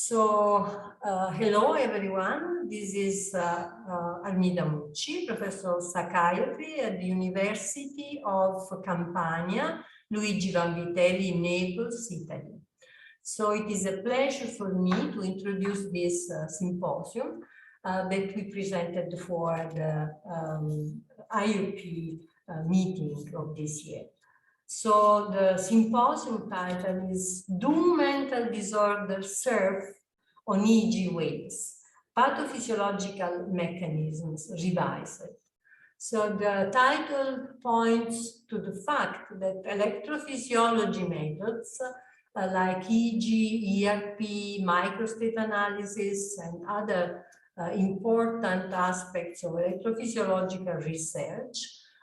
Hello everyone. This is Armida Mucci, Professor of Psychiatry at the University of Campania, Luigi Vanvitelli in Naples, Italy. So it is a pleasure for me to introduce this symposium that we presented for the IOP meeting of this year. So the symposium title is Do Mental Disorders Serve on EEG Waves? Pathophysiological Mechanisms Revised. So the title points to the fact that electrophysiology methods like EEG, ERP, microstate analysis, and other important aspects of electrophysiological research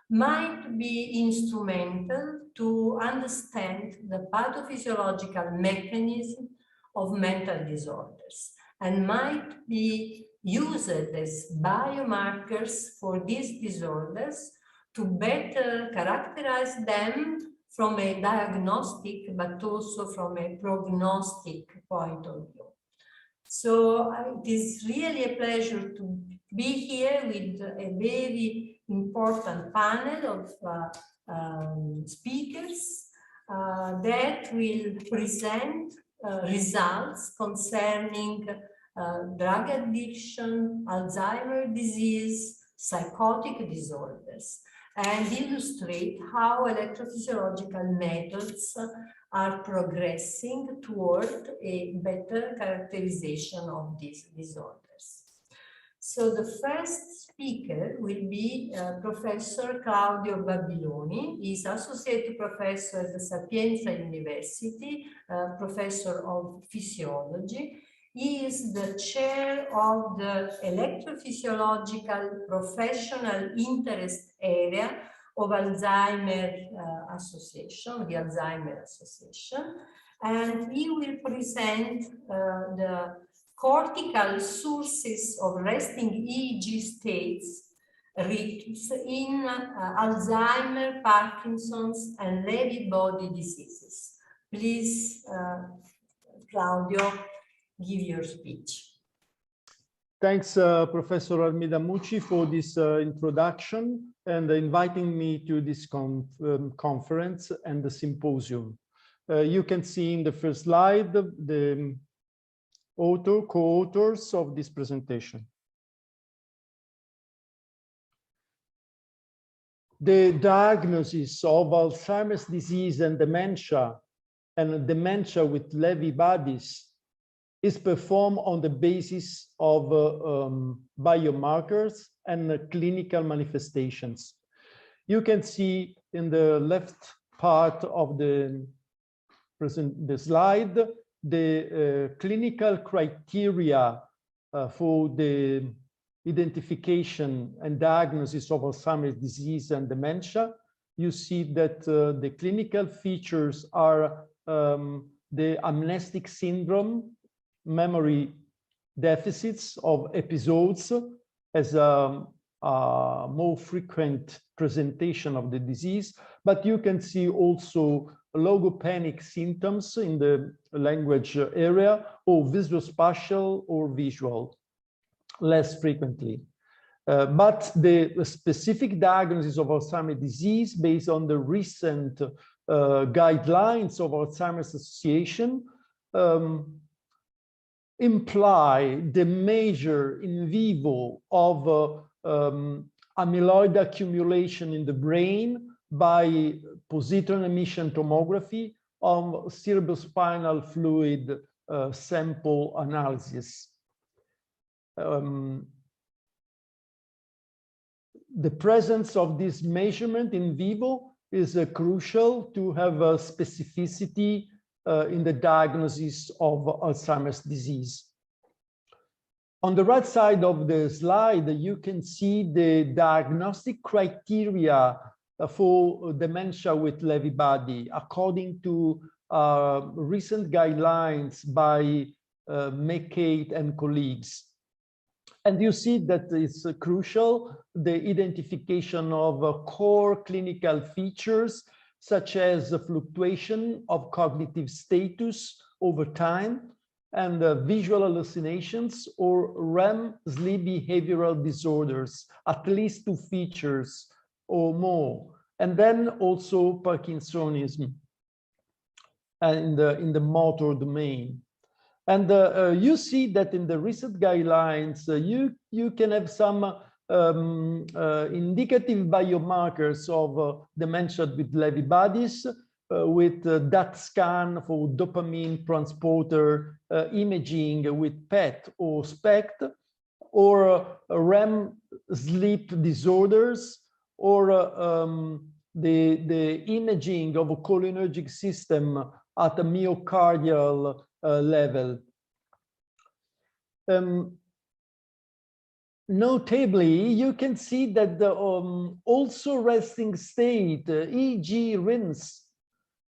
might be instrumental to understand the pathophysiological mechanism of mental disorders and might be used as biomarkers for these disorders to better characterize them from a diagnostic but also from a prognostic point of view. So it is really a pleasure to be here with a very important panel of speakers that will present results concerning drug addiction, Alzheimer's disease, psychotic disorders, and illustrate how electrophysiological methods are progressing toward a better characterization of these disorders. So the first speaker will be Professor Claudio Babiloni. He's Associate Professor at the Sapienza University, Professor of Physiology. He is the chair of the Electrophysiological Professional Interest Area of Alzheimer Association, the Alzheimer Association, and he will present the cortical sources of resting EEG states rhythms in Alzheimer, Parkinson's, and Lewy body diseases. Please, Claudio, give your speech. Thanks, Professor Armida Mucci, for this introduction and inviting me to this conference and the symposium. You can see in the first slide the co-authors of this presentation. The diagnosis of Alzheimer's disease and dementia with Lewy bodies is performed on the basis of biomarkers and clinical manifestations. You can see in the left part of the slide the clinical criteria for the identification and diagnosis of Alzheimer's disease and dementia. You see that the clinical features are the amnestic syndrome, memory deficits of episodes as a more frequent presentation of the disease, but you can see also logopenic symptoms in the language area, or visuospatial or visual, less frequently. But the specific diagnosis of Alzheimer's disease based on the recent guidelines of Alzheimer's Association imply the measure in vivo of amyloid accumulation in the brain by positron emission tomography of cerebrospinal fluid sample analysis. The presence of this measurement in vivo is crucial to have a specificity in the diagnosis of Alzheimer's disease. On the right side of the slide, you can see the diagnostic criteria for dementia with Lewy body according to recent guidelines by McCate and colleagues. And you see that it's crucial, the identification of core clinical features such as the fluctuation of cognitive status over time and visual hallucinations, or REM sleep behavioral disorders, at least 2 features or more, and then also Parkinsonism and in the motor domain. And you see that in the recent guidelines, you can have some indicative biomarkers of dementia with Lewy bodies, with DAT scan for dopamine transporter imaging with PET or SPECT, or REM sleep disorders, or the imaging of a cholinergic system at a myocardial level. Notably, you can see that the also resting state EEG RINs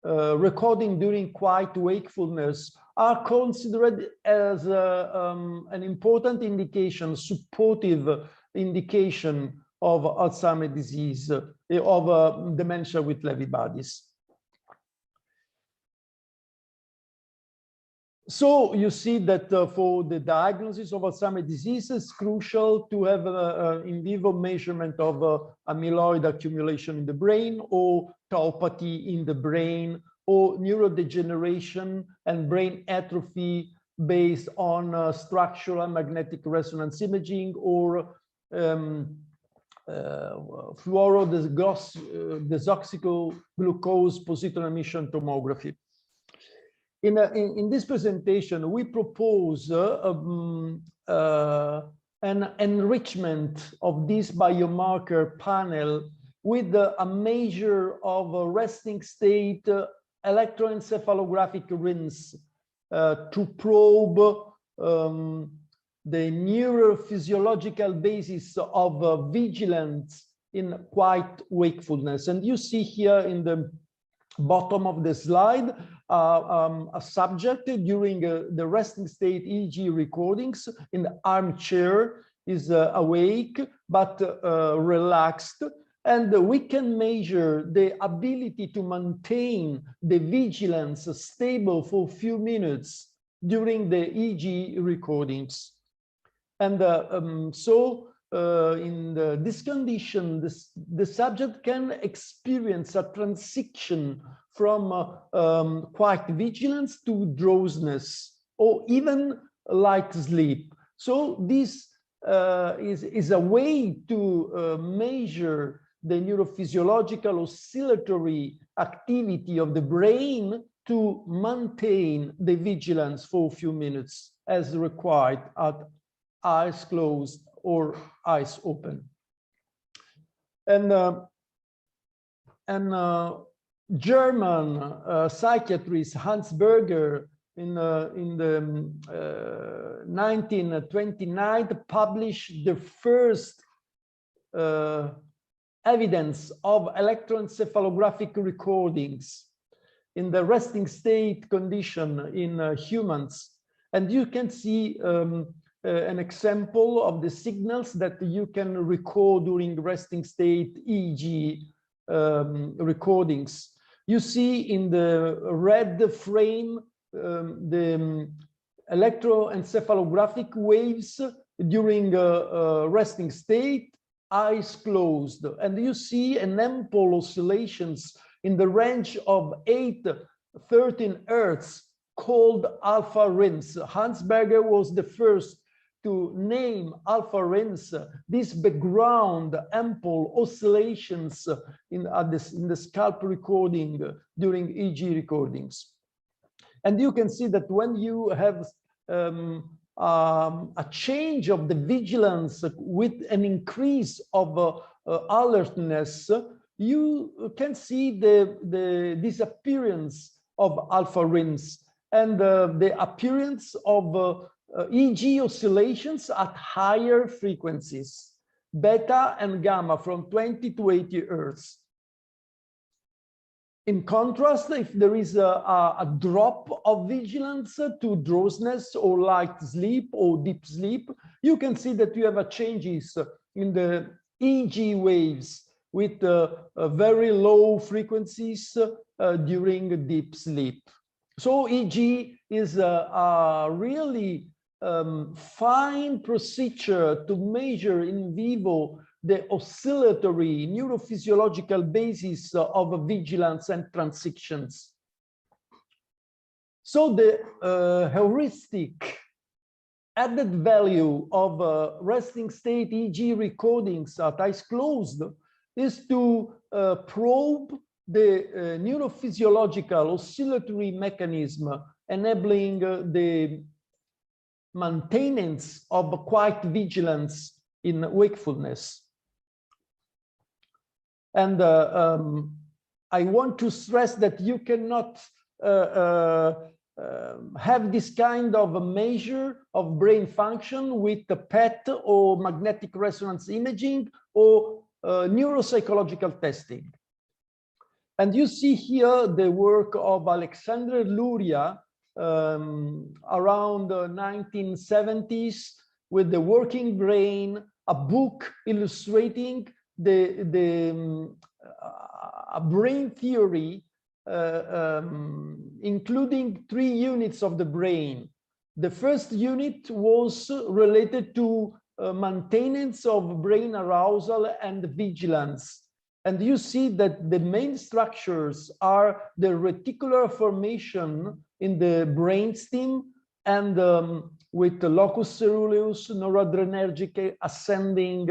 recording during quiet wakefulness are considered as an important indication, supportive indication of Alzheimer's disease, of dementia with Lewy bodies. So you see that for the diagnosis of Alzheimer's disease, it's crucial to have in vivo measurement of amyloid accumulation in the brain, or tauopathy in the brain, or neurodegeneration and brain atrophy based on structural magnetic resonance imaging, or fluorodesoxyglucose positron emission tomography. In this presentation, we propose an enrichment of this biomarker panel with a measure of resting state electroencephalographic RINs to probe the neurophysiological basis of vigilance in quiet wakefulness. And you see here in the bottom of the slide a subject during the resting state EEG recordings in the armchair is awake but relaxed, and we can measure the ability to maintain the vigilance stable for a few minutes during the EEG recordings. And in this condition, the subject can experience a transition from quiet vigilance to drowsiness, or even light sleep. So this is a way to measure the neurophysiological oscillatory activity of the brain to maintain the vigilance for a few minutes as required at eyes closed or eyes open. And German psychiatrist Hans Berger in the 1929 published the first evidence of electroencephalographic recordings in the resting state condition in humans. And you can see an example of the signals that you can record during resting state EEG recordings. You see in the red frame the electroencephalographic waves during resting state, eyes closed, and you see an ample oscillations in the range of 8-13 Hertz called alpha RINs. Hans Berger was the first to name alpha RINs, these background ample oscillations in the scalp recording during EEG recordings. And you can see that when you have a change of the vigilance with an increase of alertness, you can see the disappearance of alpha RINs and the appearance of EEG oscillations at higher frequencies, beta and gamma, from 20 to 80 Hertz. In contrast, if there is a drop of vigilance to drowsiness or light sleep or deep sleep, you can see that you have changes in the EEG waves with very low frequencies during deep sleep. So EEG is a really fine procedure to measure in vivo the oscillatory neurophysiological basis of vigilance and transitions. So the heuristic added value of resting state EEG recordings at eyes closed is to probe the neurophysiological oscillatory mechanism enabling the maintenance of quiet vigilance in wakefulness. And I want to stress that you cannot have this kind of a measure of brain function with the PET or magnetic resonance imaging or neuropsychological testing. And you see here the work of Alexandre Luria around the 1970s with the working brain, a book illustrating a brain theory including 3 units of the brain. The first unit was related to maintenance of brain arousal and vigilance. And you see that the main structures are the reticular formation in the brainstem and with the locus ceruleus, noradrenergic ascending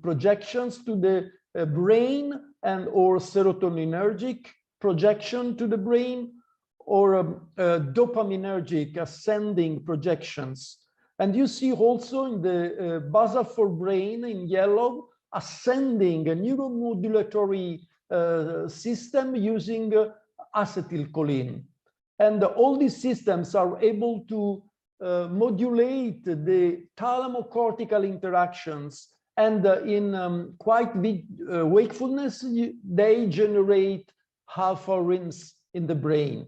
projections to the brain and or serotoninergic projection to the brain or dopaminergic ascending projections. And you see also in the basal forebrain in yellow ascending a neuromodulatory system using acetylcholine. And all these systems are able to modulate the thalamocortical interactions, and in quiet wakefulness, they generate alpha rims in the brain.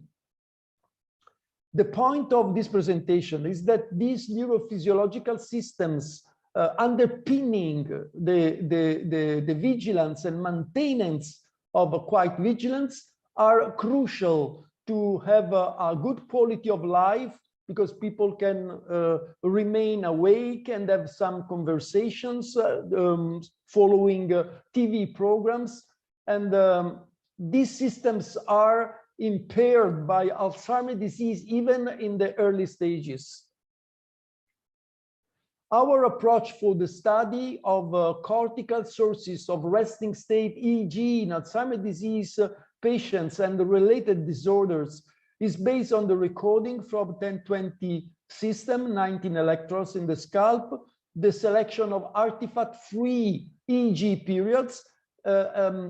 The point of this presentation is that these neurophysiological systems underpinning the vigilance and maintenance of a quiet vigilance are crucial to have a good quality of life, because people can remain awake and have some conversations following TV programs. And these systems are impaired by Alzheimer's disease even in the early stages. Our approach for the study of cortical sources of resting state EEG in Alzheimer's disease patients and the related disorders is based on the recording from 1020 system, 19 electrodes in the scalp, the selection of artifact-free EEG periods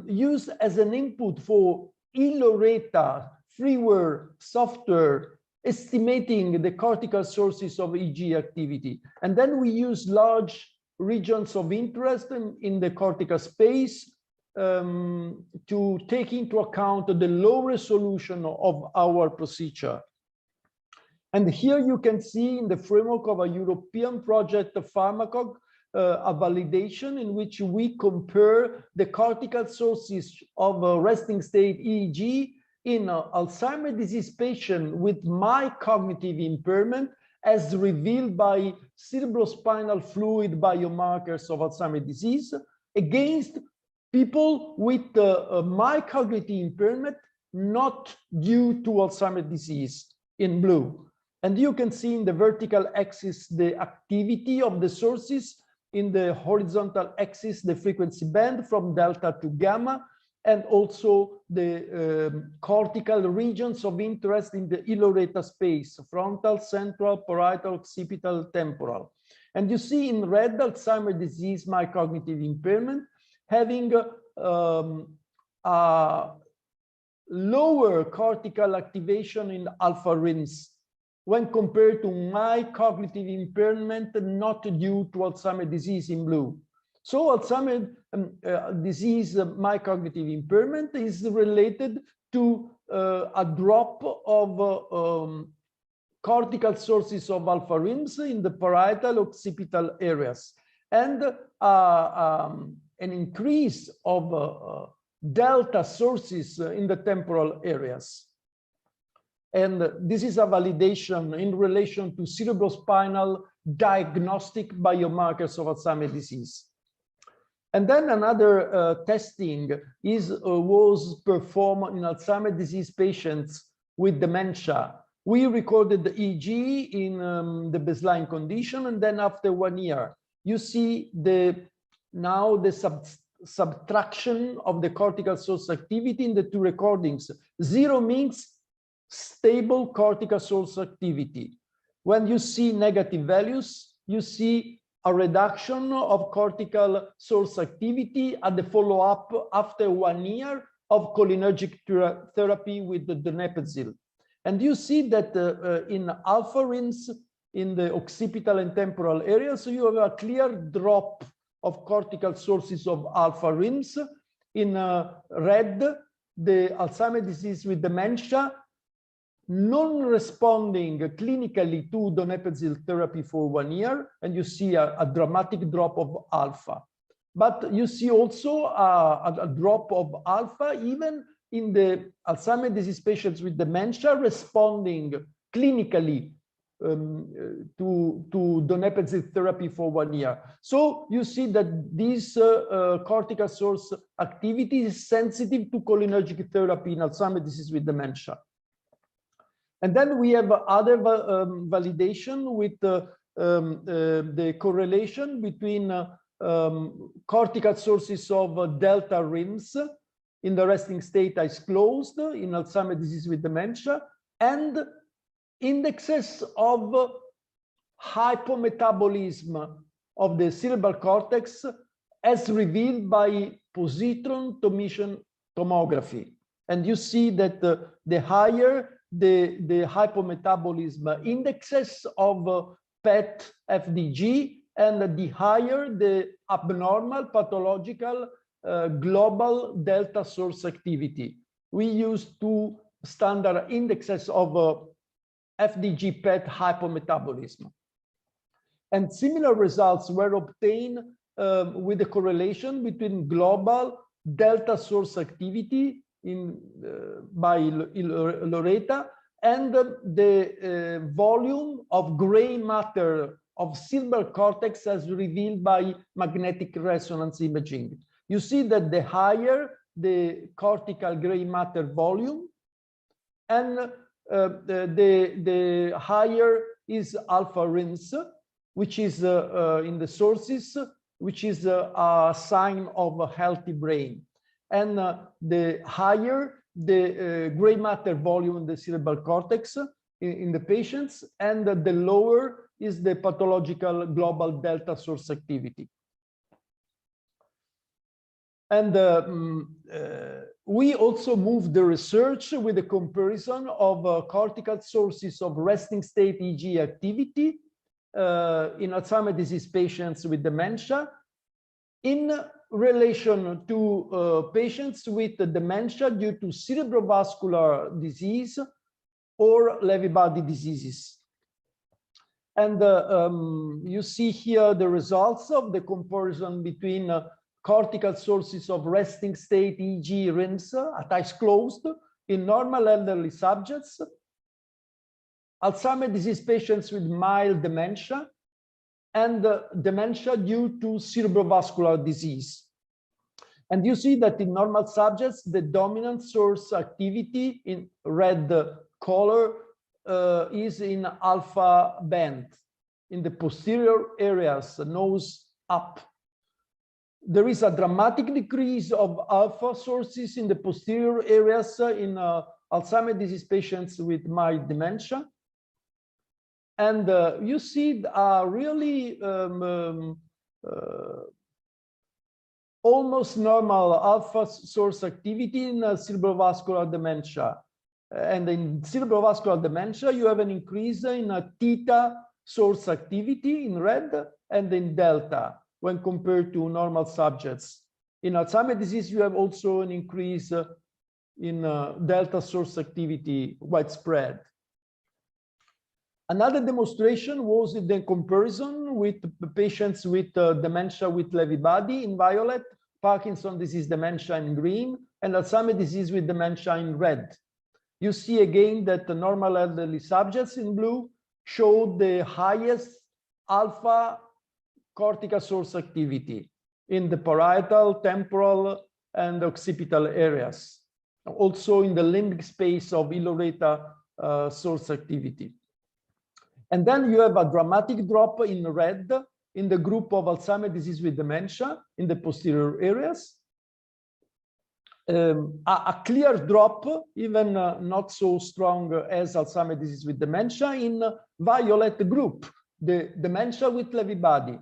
used as an input for e-Loretta freeware software estimating the cortical sources of EEG activity. And then we use large regions of interest in the cortical space to take into account the low resolution of our procedure. And here you can see in the framework of a European project, Pharmacog, a validation in which we compare the cortical sources of resting state EEG in Alzheimer's disease patient with mild cognitive impairment as revealed by cerebrospinal fluid biomarkers of Alzheimer's disease against people with mild cognitive impairment not due to Alzheimer's disease in blue. And you can see in the vertical axis the activity of the sources, in the horizontal axis the frequency band from delta to gamma, and also the cortical regions of interest in the e-Loretta space, frontal, central, parietal, occipital, temporal. And you see in red Alzheimer's disease mild cognitive impairment having a lower cortical activation in alpha rims when compared to mild cognitive impairment not due to Alzheimer's disease in blue. So Alzheimer's disease mild cognitive impairment is related to a drop of cortical sources of alpha rims in the parietal occipital areas, and an increase of delta sources in the temporal areas. And this is a validation in relation to cerebrospinal diagnostic biomarkers of Alzheimer's disease. And then another testing was performed in Alzheimer's disease patients with dementia. We recorded the EEG in the baseline condition, and then after 1 year, you see now the subtraction of the cortical source activity in the two recordings. 0 means stable cortical source activity. When you see negative values, you see a reduction of cortical source activity at the follow-up after 1 year of cholinergic therapy with the donepezil. And you see that in alpha rims, in the occipital and temporal areas, you have a clear drop of cortical sources of alpha rims. In red, the Alzheimer's disease with dementia, non-responding clinically to donepezil therapy for 1 year, and you see a dramatic drop of alpha. But you see also a drop of alpha even in the Alzheimer's disease patients with dementia responding clinically to donepezil therapy for 1 year. So you see that this cortical source activity is sensitive to cholinergic therapy in Alzheimer's disease with dementia. And then we have other validation with the correlation between cortical sources of delta rims in the resting state eyes closed in Alzheimer's disease with dementia, and indexes of hypometabolism of the cerebral cortex as revealed by positron emission tomography. And you see that the higher the hypometabolism indexes of PET FDG, and the higher the abnormal pathological global delta source activity. We use 2 standard indexes of FDG PET hypometabolism. And similar results were obtained with the correlation between global delta source activity by Loretta and the volume of gray matter of cerebral cortex as revealed by magnetic resonance imaging. You see that the higher the cortical gray matter volume, and the higher is alpha rims, which is in the sources, which is a sign of a healthy brain. And the higher the gray matter volume in the cerebral cortex in the patients, and the lower is the pathological global delta source activity. And we also moved the research with the comparison of cortical sources of resting state EEG activity in Alzheimer's disease patients with dementia in relation to patients with dementia due to cerebrovascular disease or Lewy body diseases. And you see here the results of the comparison between cortical sources of resting state EEG rims at eyes closed in normal elderly subjects, Alzheimer's disease patients with mild dementia, and dementia due to cerebrovascular disease. And you see that in normal subjects, the dominant source activity in red color is in alpha band, in the posterior areas, nose up. There is a dramatic decrease of alpha sources in the posterior areas in Alzheimer's disease patients with mild dementia. And you see really almost normal alpha source activity in cerebrovascular dementia. And in cerebrovascular dementia, you have an increase in theta source activity in red and in delta when compared to normal subjects. In Alzheimer's disease, you have also an increase in delta source activity widespread. Another demonstration was in the comparison with patients with dementia with Lewy body in violet, Parkinson's disease dementia in green, and Alzheimer's disease with dementia in red. You see again that the normal elderly subjects in blue show the highest alpha cortical source activity in the parietal, temporal, and occipital areas. Also in the limbic space of Iloreta source activity. And then you have a dramatic drop in red in the group of Alzheimer's disease with dementia in the posterior areas. A clear drop, even not so strong as Alzheimer's disease with dementia, in violet group, the dementia with Lewy body.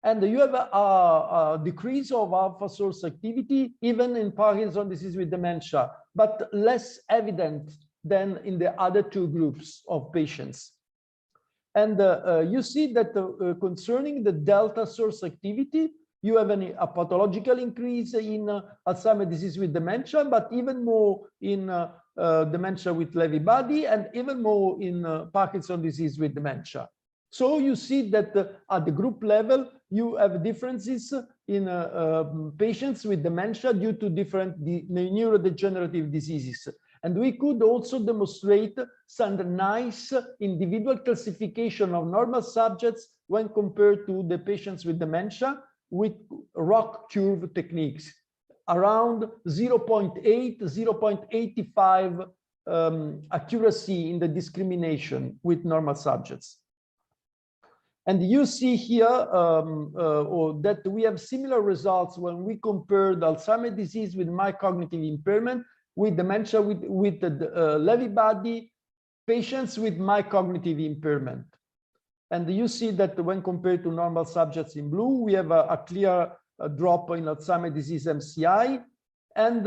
And you have a decrease of alpha source activity even in Parkinson's disease with dementia, but less evident than in the other two groups of patients. And you see that concerning the delta source activity, you have a pathological increase in Alzheimer's disease with dementia, but even more in dementia with Lewy body, and even more in Parkinson's disease with dementia. So you see that at the group level, you have differences in patients with dementia due to different neurodegenerative diseases. And we could also demonstrate some nice individual classification of normal subjects when compared to the patients with dementia with rock curve techniques, around 0.8, 0.85 accuracy in the discrimination with normal subjects. And you see here that we have similar results when we compared Alzheimer's disease with mild cognitive impairment with dementia with the Lewy body patients with mild cognitive impairment. And you see that when compared to normal subjects in blue, we have a clear drop in Alzheimer's disease MCI and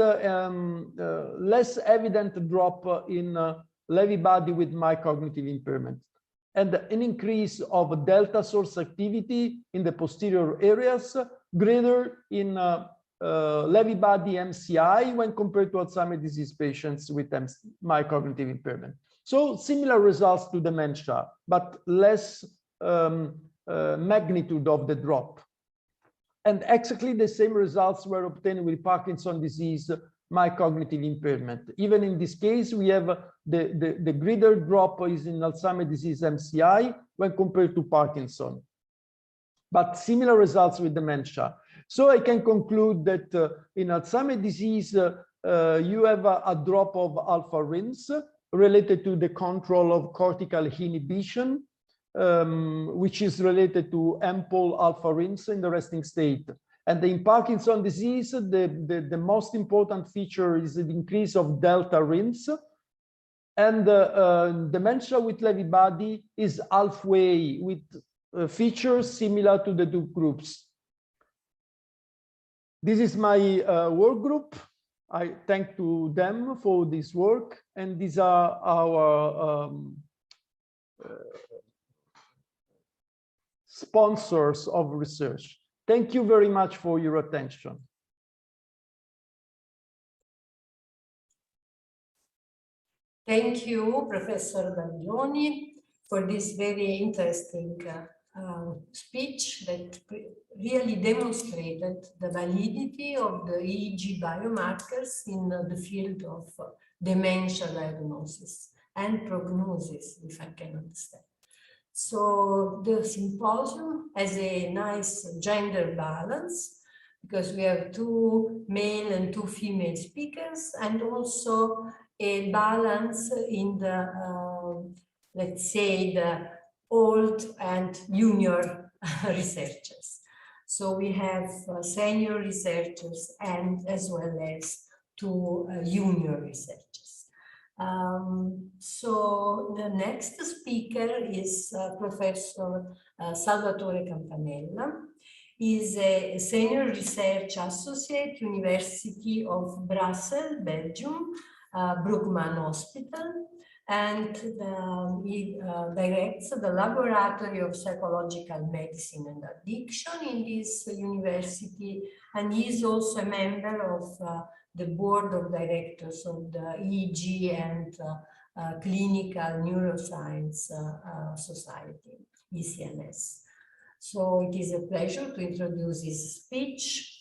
less evident drop in Lewy body with mild cognitive impairment, and an increase of delta source activity in the posterior areas greater in Lewy body MCI when compared to Alzheimer's disease patients with mild cognitive impairment. So similar results to dementia, but less magnitude of the drop. And exactly the same results were obtained with Parkinson's disease, mild cognitive impairment. Even in this case, we have the greater drop is in Alzheimer's disease MCI when compared to Parkinson, but similar results with dementia. So I can conclude that in Alzheimer's disease, you have a drop of alpha RINs related to the control of cortical inhibition, which is related to ample alpha RINs in the resting state. And in Parkinson's disease, the most important feature is the increase of delta RINs. And dementia with Lewy body is halfway with features similar to the two groups. This is my work group. I thank to them for this work, and these are our sponsors of research. Thank you very much for your attention. Thank you, Professor Babiloni, for this very interesting speech that really demonstrated the validity of the EEG biomarkers in the field of dementia diagnosis and prognosis, if I can understand. So the symposium has a nice gender balance because we have 2 male and 2 female speakers, and also a balance in the, let's say, the old and junior researchers. So we have senior researchers and as well as 2 junior researchers. So the next speaker is Professor Salvatore Campanella. He is a senior research associate, University of Brussels, Belgium, Brookman Hospital, and he directs the Laboratory of Psychological Medicine and Addiction in this university, and he is also a member of the board of directors of the EEG and Clinical Neuroscience Society, ECNS. So it is a pleasure to introduce his speech.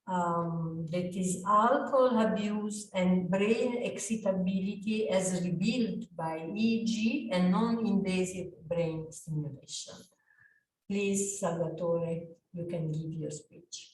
that is alcohol abuse and brain excitability as revealed by EEG and non-invasive brain stimulation. Please, Salvatore, you can give your speech.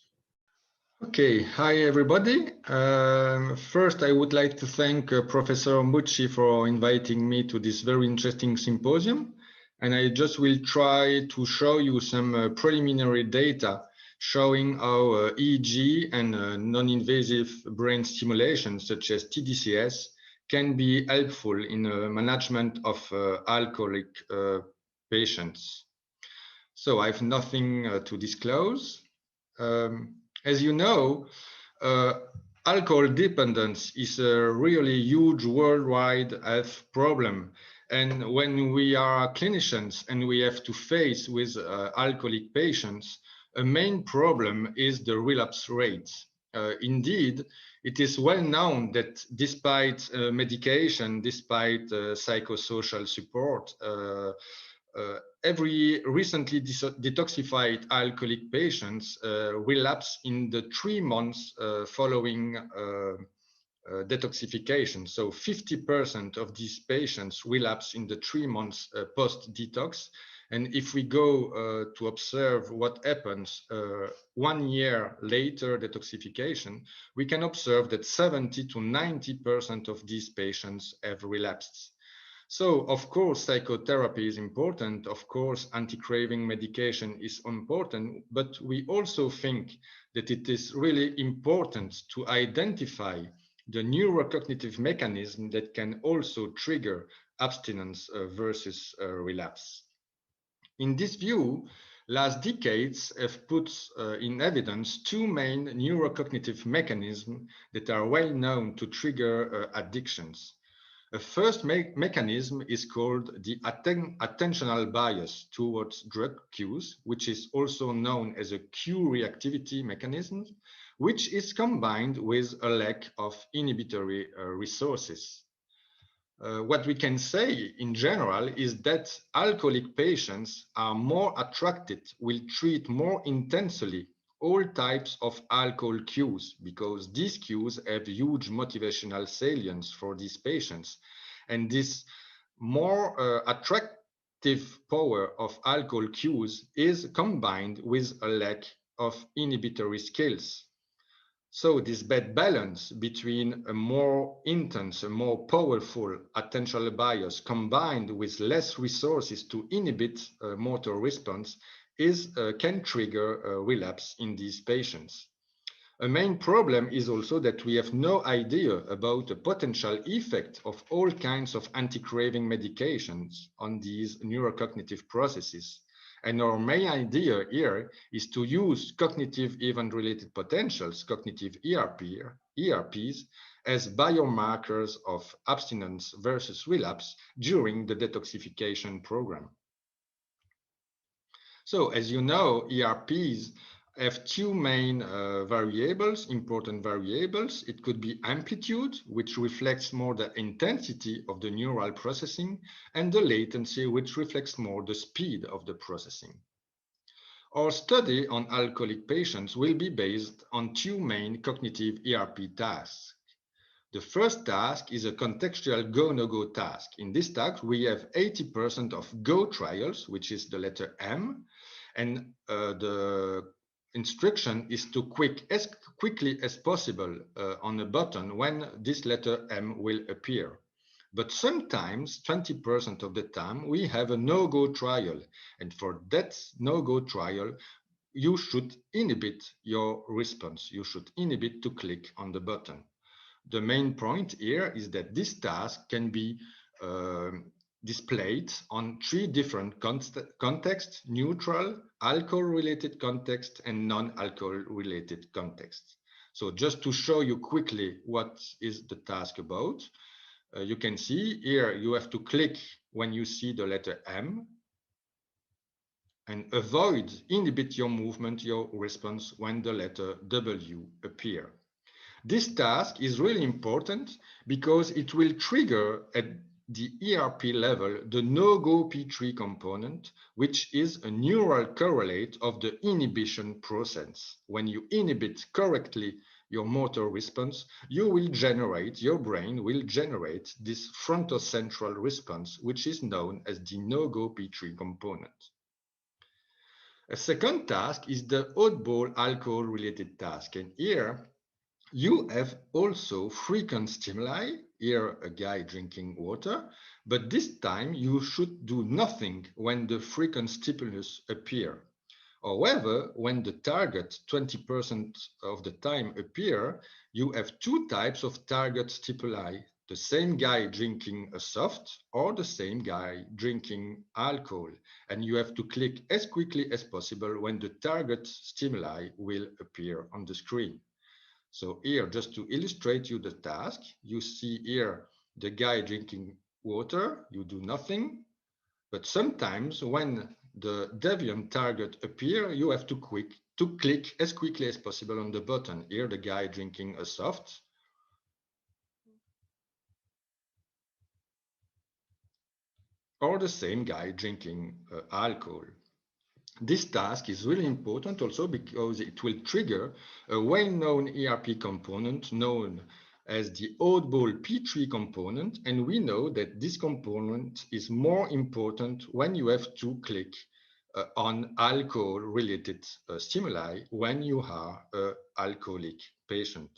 Okay, hi everybody. First, I would like to thank Professor Mucci for inviting me to this very interesting symposium. And I just will try to show you some preliminary data showing how EEG and non-invasive brain stimulation, such as TDCS, can be helpful in management of alcoholic patients. So I have nothing to disclose. As you know, alcohol dependence is a really huge worldwide health problem. And when we are clinicians and we have to face with alcoholic patients, a main problem is the relapse rate. Indeed, it is well known that despite medication, despite psychosocial support, every recently detoxified alcoholic patients relapse in the 3 months following detoxification. So 50% of these patients relapse in the 3 months post-detox. And if we go to observe what happens 1 year later detoxification, we can observe that 70 to 90% of these patients have relapsed. So, of course, psychotherapy is important. Of course, anti-craving medication is important, but we also think that it is really important to identify the neurocognitive mechanism that can also trigger abstinence versus relapse. In this view, last decades have put in evidence 2 main neurocognitive mechanisms that are well known to trigger addictions. A first mechanism is called the attentional bias towards drug cues, which is also known as a cue reactivity mechanism, which is combined with a lack of inhibitory resources. What we can say in general is that alcoholic patients are more attracted, will treat more intensely all types of alcohol cues, because these cues have huge motivational salience for these patients. And this more attractive power of alcohol cues is combined with a lack of inhibitory skills. So this bad balance between a more intense, a more powerful attentional bias combined with less resources to inhibit motor response can trigger a relapse in these patients. A main problem is also that we have no idea about the potential effect of all kinds of anti-craving medications on these neurocognitive processes. And our main idea here is to use cognitive event-related potentials, cognitive ERPs, as biomarkers of abstinence versus relapse during the detoxification program. So, as you know, ERPs have 2 main important variables. It could be amplitude, which reflects more the intensity of the neural processing, and the latency, which reflects more the speed of the processing. Our study on alcoholic patients will be based on 2 main cognitive ERP tasks. The first task is a contextual go-no-go task. In this task, we have 80% of go trials, which is the letter M, and the instruction is to as quickly as possible on a button when this letter M will appear. But sometimes 20% of the time we have a no-go trial, and for that no-go trial you should inhibit your response. You should inhibit to click on the button. The main point here is that this task can be displayed on 3 different contexts: neutral, alcohol-related context, and non-alcohol-related context. So just to show you quickly what is the task about, you can see here you have to click when you see the letter M, and inhibit your movement, your response when the letter W appear. This task is really important because it will trigger at the ERP level the no-go P3 component, which is a neural correlate of the inhibition process. When you inhibit correctly your motor response, your brain will generate this frontocentral response, which is known as the no-go P3 component. A second task is the oddball alcohol-related task, and here you have also frequent stimuli, here a guy drinking water, but this time you should do nothing when the frequent stimulus appear. However, when the target 20% of the time appear, you have two types of target stimuli, the same guy drinking a soft or the same guy drinking alcohol, and you have to click as quickly as possible when the target stimuli will appear on the screen. So here, just to illustrate you the task, you see here the guy drinking water, you do nothing, but sometimes when the deviant target appear, you have to click as quickly as possible on the button. Here, the guy drinking a soft, or the same guy drinking alcohol. This task is really important also because it will trigger a well-known ERP component known as the oddball P3 component, and we know that this component is more important when you have to click on alcohol-related stimuli when you are an alcoholic patient.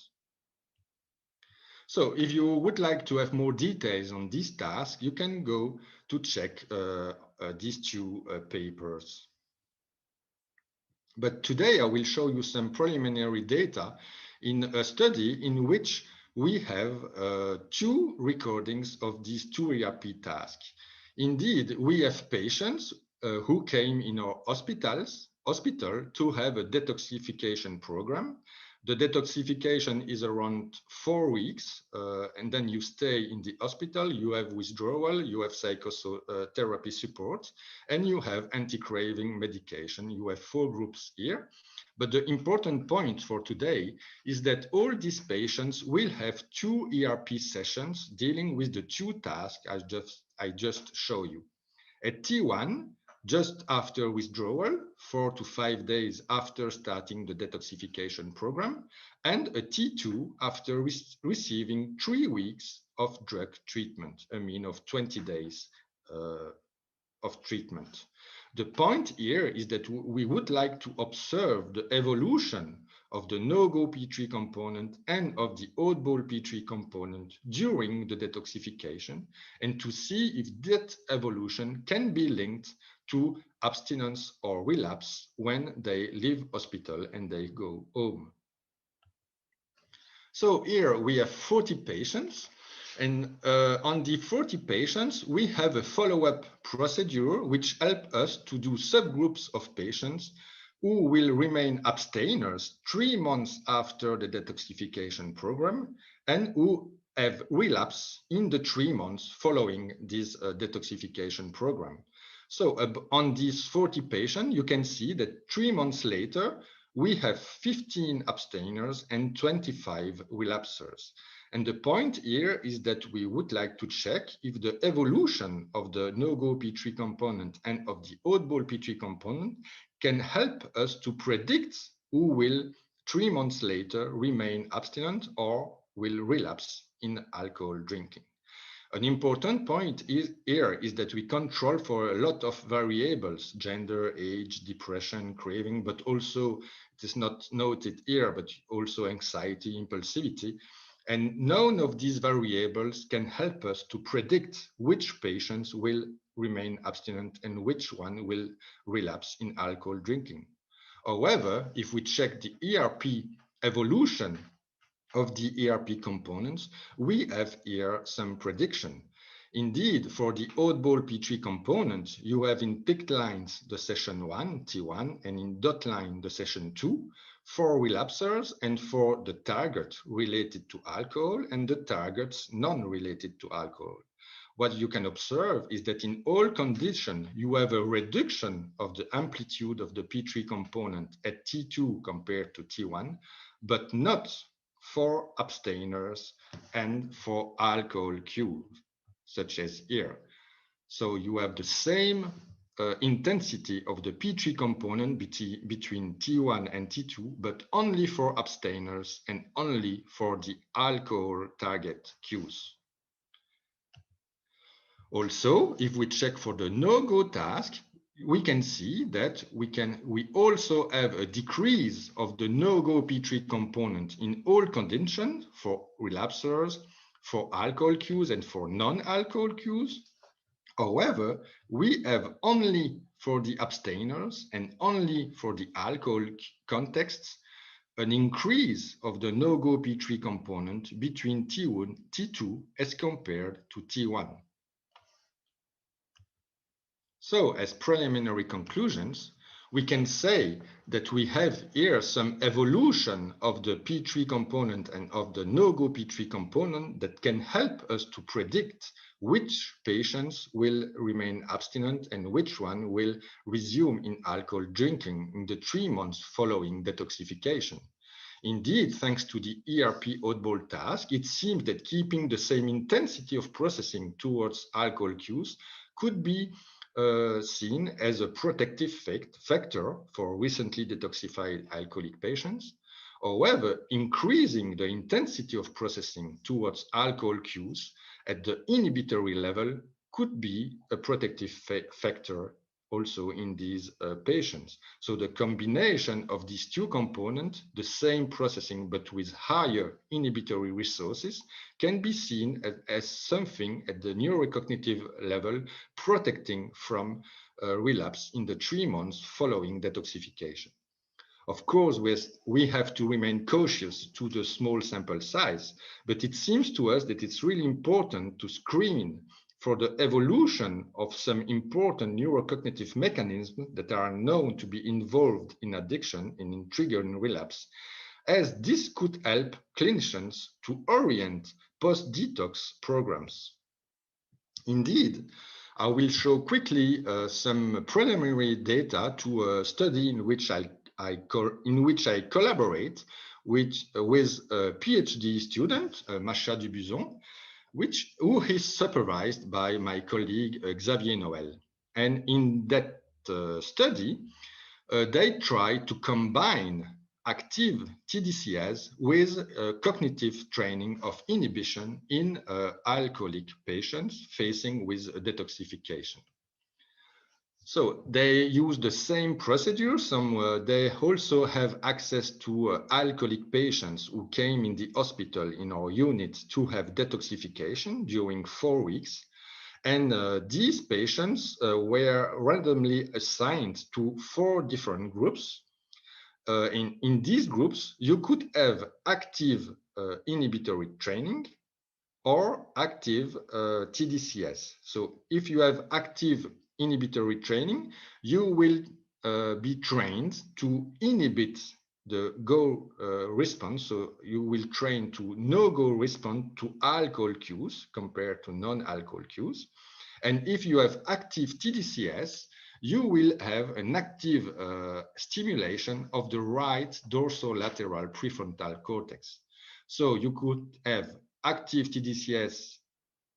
So if you would like to have more details on this task, you can go to check these two papers. But today I will show you some preliminary data in a study in which we have two recordings of these two ERP tasks. Indeed, we have patients who came in our hospital to have a detoxification program. The detoxification is around 4 weeks, and then you stay in the hospital, you have withdrawal, you have psychotherapy support, and you have anti-craving medication. You have 4 groups here. But the important point for today is that all these patients will have 2 ERP sessions dealing with the 2 tasks I just showed you. At T1, just after withdrawal, 4 to 5 days after starting the detoxification program, and a T2 after receiving 3 weeks of drug treatment, a mean of 20 days of treatment. The point here is that we would like to observe the evolution of the no-go P3 component and of the oddball P3 component during the detoxification, and to see if that evolution can be linked to abstinence or relapse when they leave hospital and they go home. So here we have 40 patients, and on the 40 patients, we have a follow-up procedure which helps us to do subgroups of patients who will remain abstainers 3 months after the detoxification program and who have relapse in the 3 months following this detoxification program. So on these 40 patients, you can see that 3 months later, we have 15 abstainers and 25 relapsers. And the point here is that we would like to check if the evolution of the no-go P3 component and of the oddball P3 component can help us to predict who will 3 months later remain abstinent or will relapse in alcohol drinking. An important point here is that we control for a lot of variables, gender, age, depression, craving, but also, it is not noted here, but also anxiety, impulsivity. And none of these variables can help us to predict which patients will remain abstinent and which one will relapse in alcohol drinking. However, if we check the ERP evolution of the ERP components, we have here some prediction. Indeed, for the oddball P3 component, you have in picked lines the session 1, T1, and in dot line the session 2, for relapsers and for the target related to alcohol and the targets non-related to alcohol. What you can observe is that in all conditions, you have a reduction of the amplitude of the P3 component at T2 compared to T1, but not for abstainers and for alcohol cues. such as here. So you have the same intensity of the P3 component between T1 and T2, but only for abstainers and only for the alcohol target cues. Also, if we check for the no-go task, we can see that we also have a decrease of the no-go P3 component in all conditions for relapsers, for alcohol cues, and for non-alcohol cues. However, we have only for the abstainers and only for the alcohol contexts an increase of the no-go P3 component between T1, T2 as compared to T1. So, as preliminary conclusions, we can say that we have here some evolution of the P3 component and of the no-go P3 component that can help us to predict which patients will remain abstinent and which one will resume in alcohol drinking in the 3 months following detoxification. Indeed, thanks to the ERP oddball task, it seems that keeping the same intensity of processing towards alcohol cues could be seen as a protective factor for recently detoxified alcoholic patients. However, increasing the intensity of processing towards alcohol cues at the inhibitory level could be a protective factor also in these patients. So the combination of these two components, the same processing but with higher inhibitory resources, can be seen as something at the neurocognitive level protecting from relapse in the 3 months following detoxification. Of course, we have to remain cautious to the small sample size, but it seems to us that it's really important to screen for the evolution of some important neurocognitive mechanisms that are known to be involved in addiction and in triggering relapse, as this could help clinicians to orient post-detox programs. Indeed, I will show quickly some preliminary data to a study in which I collaborate with a PhD student, Masha Dubuzon, who is supervised by my colleague Xavier Noël. And in that study, they try to combine active TDCS with cognitive training of inhibition in alcoholic patients facing with detoxification. So they use the same procedure. They also have access to alcoholic patients who came in the hospital in our unit to have detoxification during 4 weeks. And these patients were randomly assigned to 4 different groups. In these groups, you could have active inhibitory training or active TDCS. So if you have active inhibitory training, you will be trained to inhibit the go response. So you will train to no-go response to alcohol cues compared to non-alcohol cues. And if you have active TDCS, you will have an active stimulation of the right dorsolateral prefrontal cortex. So you could have active TDCS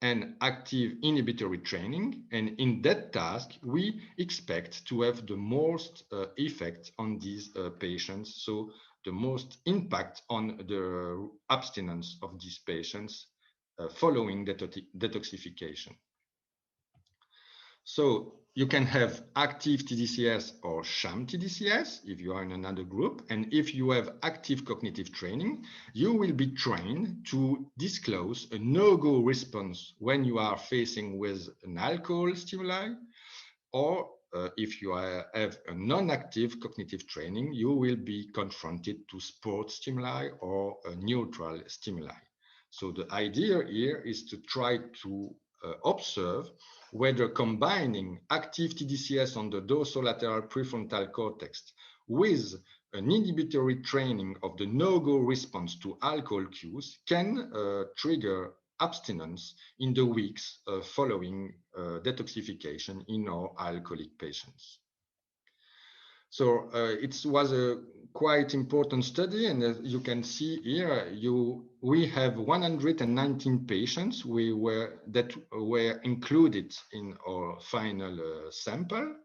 and active inhibitory training. And in that task, we expect to have the most effect on these patients. So the most impact on the abstinence of these patients following detoxification. So you can have active TDCS or sham TDCS if you are in another group. And if you have active cognitive training, you will be trained to disclose a no-go response when you are facing with an alcohol stimuli, or if you have a non-active cognitive training, you will be confronted to sport stimuli or a neutral stimuli. So the idea here is to try to observe whether combining active TDCS on the dorsolateral prefrontal cortex with an inhibitory training of the no-go response to alcohol cues can trigger abstinence in the weeks following detoxification in our alcoholic patients. So it was a quite important study, and as you can see here, we have 119 patients that were included in our final sample.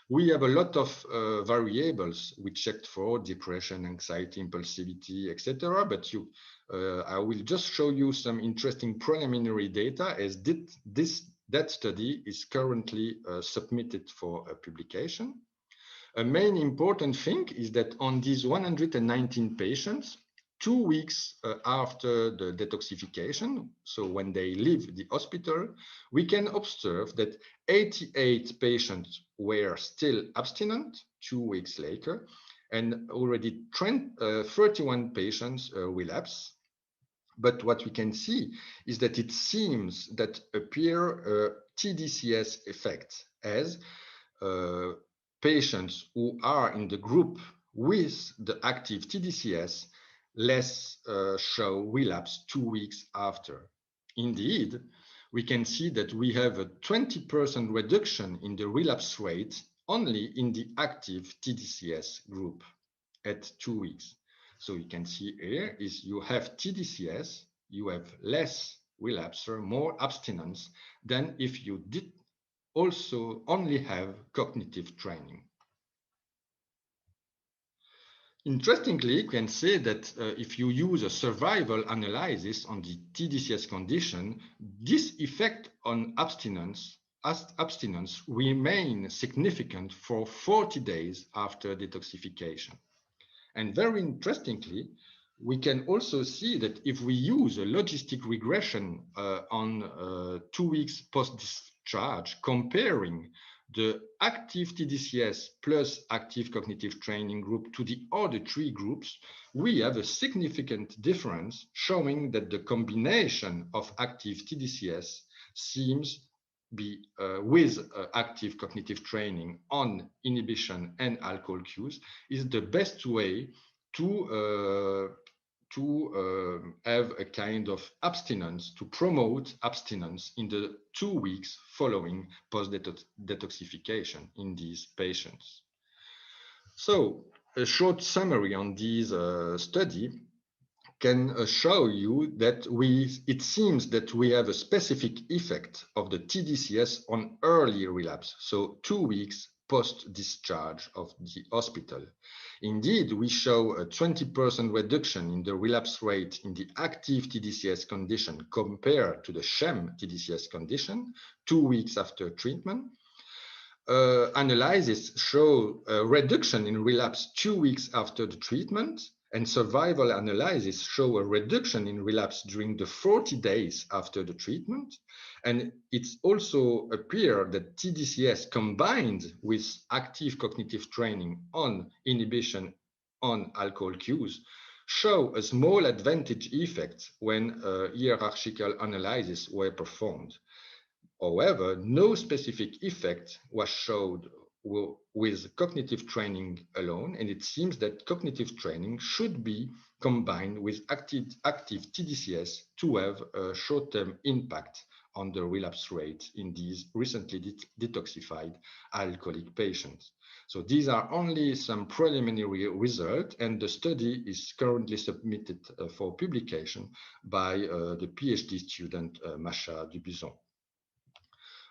We have a lot of variables we checked for: depression, anxiety, impulsivity, etc. But I will just show you some interesting preliminary data, as that study is currently submitted for publication. A main important thing is that on these 119 patients, 2 weeks after the detoxification, so when they leave the hospital, we can observe that 88 patients were still abstinent 2 weeks later, and already 31 patients relapse. But what we can see is that it seems that appear a TDCS effect, as patients who are in the group with the active TDCS less show relapse 2 weeks after. Indeed, we can see that we have a 20% reduction in the relapse rate only in the active TDCS group at 2 weeks. So you can see here is you have TDCS, you have less relapse or more abstinence than if you did also only have cognitive training. Interestingly, you can say that if you use a survival analysis on the TDCS condition, this effect on abstinence remain significant for 40 days after detoxification. And very interestingly, we can also see that if we use a logistic regression on 2 weeks post-discharge, comparing the active TDCS plus active cognitive training group to the other 3 groups, we have a significant difference showing that the combination of active TDCS seems be with active cognitive training on inhibition and alcohol cues is the best way to have a kind of abstinence, to promote abstinence in the 2 weeks following post-detoxification in these patients. So a short summary on this study can show you that it seems that we have a specific effect of the TDCS on early relapse, so 2 weeks post-discharge of the hospital. Indeed, we show a 20% reduction in the relapse rate in the active TDCS condition compared to the sham TDCS condition 2 weeks after treatment. Analysis show a reduction in relapse 2 weeks after the treatment, and survival analysis show a reduction in relapse during the 40 days after the treatment. And it's also appear that TDCS combined with active cognitive training on inhibition on alcohol cues show a small advantage effect when hierarchical analysis were performed. However, no specific effect was showed with cognitive training alone, and it seems that cognitive training should be combined with active TDCS to have a short-term impact on the relapse rate in these recently detoxified alcoholic patients. So these are only some preliminary results, and the study is currently submitted for publication by the PhD student Masha Dubuisson.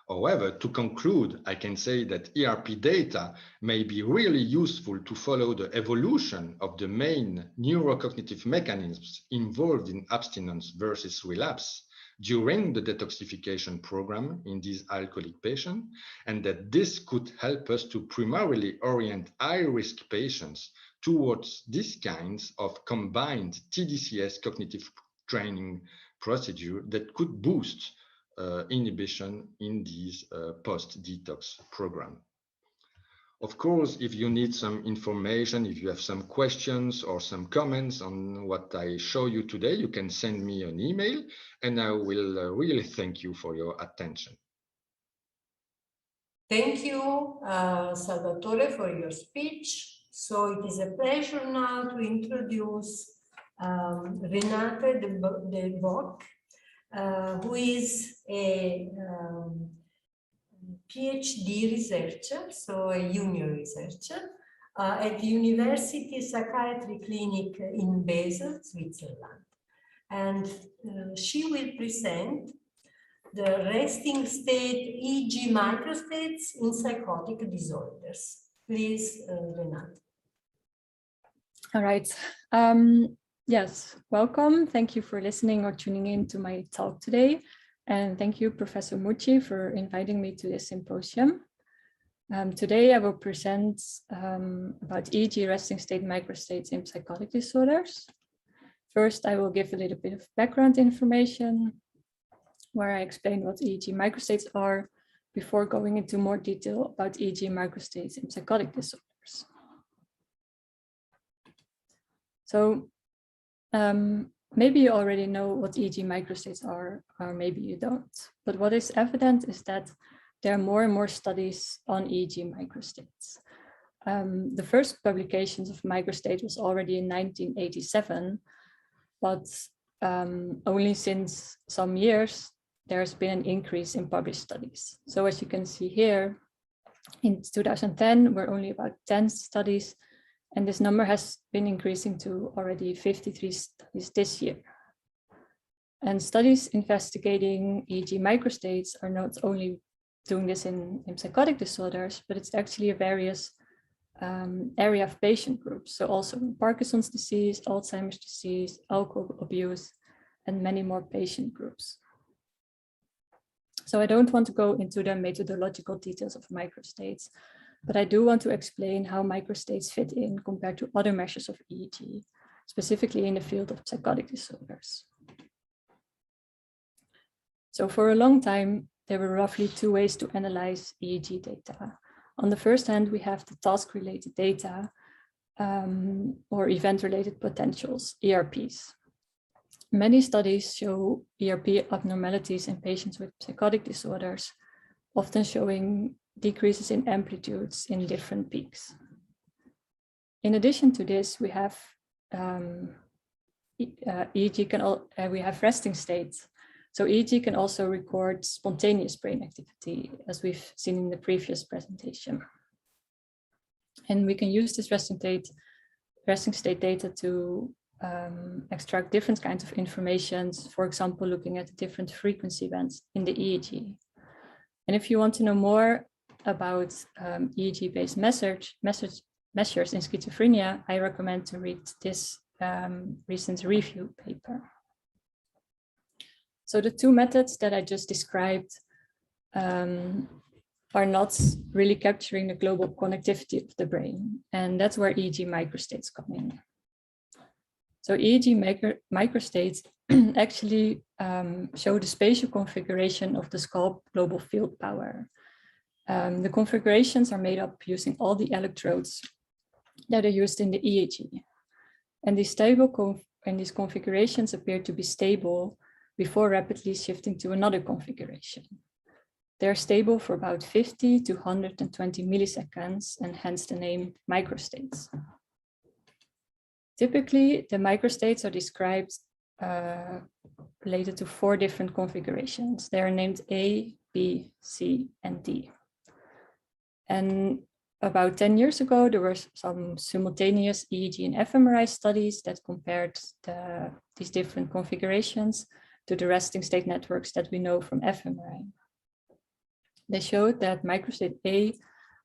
However, to conclude, I can say that ERP data may be really useful to follow the evolution of the main neurocognitive mechanisms involved in abstinence versus relapse during the detoxification program in these alcoholic patients, and that this could help us to primarily orient high-risk patients towards these kinds of combined TDCS cognitive training procedure that could boost inhibition in these post-detox program. Of course, if you need some information, if you have some questions or some comments on what I show you today, you can send me an email, and I will really thank you for your attention. Thank you, Salvatore, for your speech. So it is a pleasure now to introduce Renate de Bock, who is a PhD researcher, so a junior researcher at the University Psychiatry Clinic in Basel, Switzerland. And she will present the resting state EEG microstates in psychotic disorders. Please, Renate. All right. Yes, welcome. Thank you for listening or tuning in to my talk today. And thank you, Professor Mucci, for inviting me to this symposium. Today, I will present about EEG resting state microstates in psychotic disorders. First, I will give a little bit of background information where I explain what EEG microstates are before going into more detail about EEG microstates in psychotic disorders. So maybe you already know what EEG microstates are, or maybe you don't. But what is evident is that there are more and more studies on EEG microstates. The first publications of microstates was already in 1987, but only since some years, there's been an increase in published studies. So as you can see here, in 2010, we're only about 10 studies, and this number has been increasing to already 53 studies this year. And studies investigating EEG microstates are not only doing this in psychotic disorders, but it's actually a various area of patient groups. So also Parkinson's disease, Alzheimer's disease, alcohol abuse, and many more patient groups. So I don't want to go into the methodological details of microstates, but I do want to explain how microstates fit in compared to other measures of EEG, specifically in the field of psychotic disorders. So for a long time, there were roughly two ways to analyze EEG data. On the first hand, we have the task-related data or event-related potentials, ERPs. Many studies show ERP abnormalities in patients with psychotic disorders, often showing decreases in amplitudes in different peaks. In addition to this, we have we have resting states. So EEG can also record spontaneous brain activity, as we've seen in the previous presentation. And we can use this resting state data to extract different kinds of information, for example, looking at the different frequency bands in the EEG. And if you want to know more about EEG-based measures in schizophrenia, I recommend to read this recent review paper. So the two methods that I just described are not really capturing the global connectivity of the brain, and that's where EEG microstates come in. So EEG microstates actually show the spatial configuration of the scalp global field power. The configurations are made up using all the electrodes that are used in the EEG. And these configurations appear to be stable before rapidly shifting to another configuration. They're stable for about 50 to 120 milliseconds, and hence the name microstates. Typically, the microstates are described related to 4 different configurations. They are named A, B, C, and D. And about 10 years ago, there were some simultaneous EEG and fMRI studies that compared these different configurations to the resting state networks that we know from fMRI. They showed that microstate A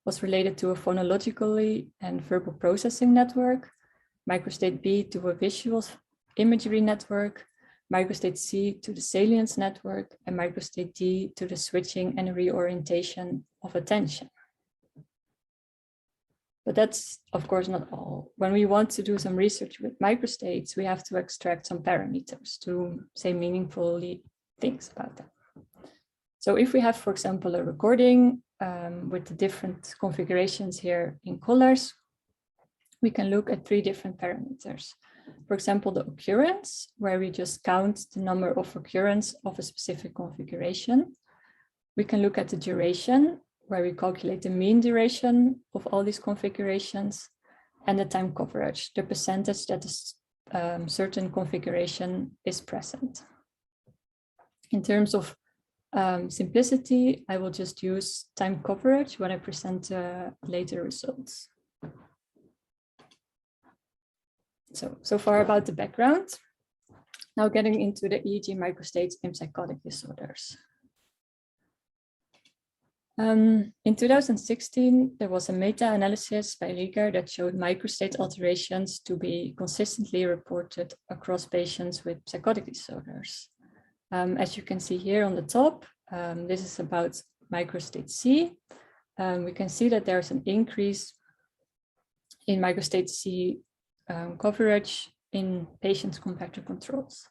was related to a phonologically and verbal processing network, microstate B to a visual imagery network, microstate C to the salience network, and microstate D to the switching and reorientation of attention. But that's, of course, not all. When we want to do some research with microstates, we have to extract some parameters to say meaningfully things about them. So if we have, for example, a recording with the different configurations here in colors, we can look at 3 different parameters. For example, the occurrence, where we just count the number of occurrences of a specific configuration. We can look at the duration, where we calculate the mean duration of all these configurations, and the time coverage, the percentage that a certain configuration is present. In terms of simplicity, I will just use time coverage when I present later results. So far about the background. Now getting into the EEG microstates in psychotic disorders. In 2016, there was a meta-analysis by Rieger that showed microstate alterations to be consistently reported across patients with psychotic disorders. As you can see here on the top, this is about microstate C. We can see that there's an increase in microstate C coverage in patients compared to controls.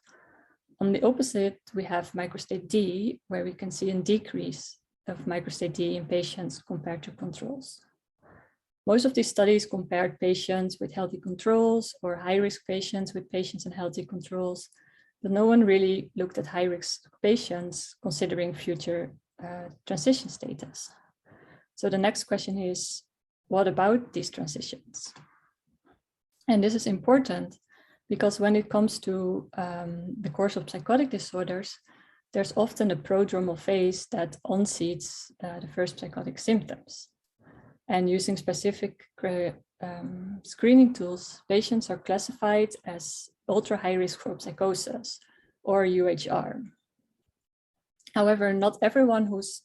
On the opposite, we have microstate D, where we can see a decrease of microstate D in patients compared to controls. Most of these studies compared patients with healthy controls or high-risk patients with patients in healthy controls, but no one really looked at high-risk patients considering future transition status. So the next question is, what about these transitions? And this is important because when it comes to the course of psychotic disorders, there's often a prodromal phase that onseeds the first psychotic symptoms. And using specific screening tools, patients are classified as ultra high risk for psychosis or UHR. However, not everyone who's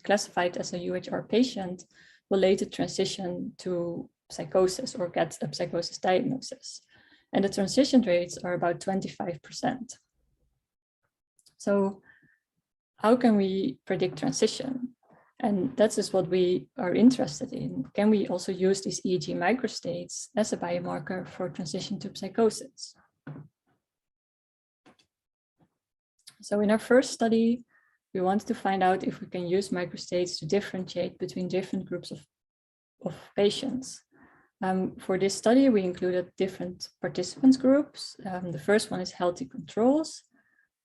classified as a UHR patient will later transition to psychosis or get a psychosis diagnosis. And the transition rates are about 25%. So how can we predict transition? And that is what we are interested in. Can we also use these EEG microstates as a biomarker for transition to psychosis? So in our first study, we wanted to find out if we can use microstates to differentiate between different groups of patients. For this study, we included different participants groups. The first one is healthy controls.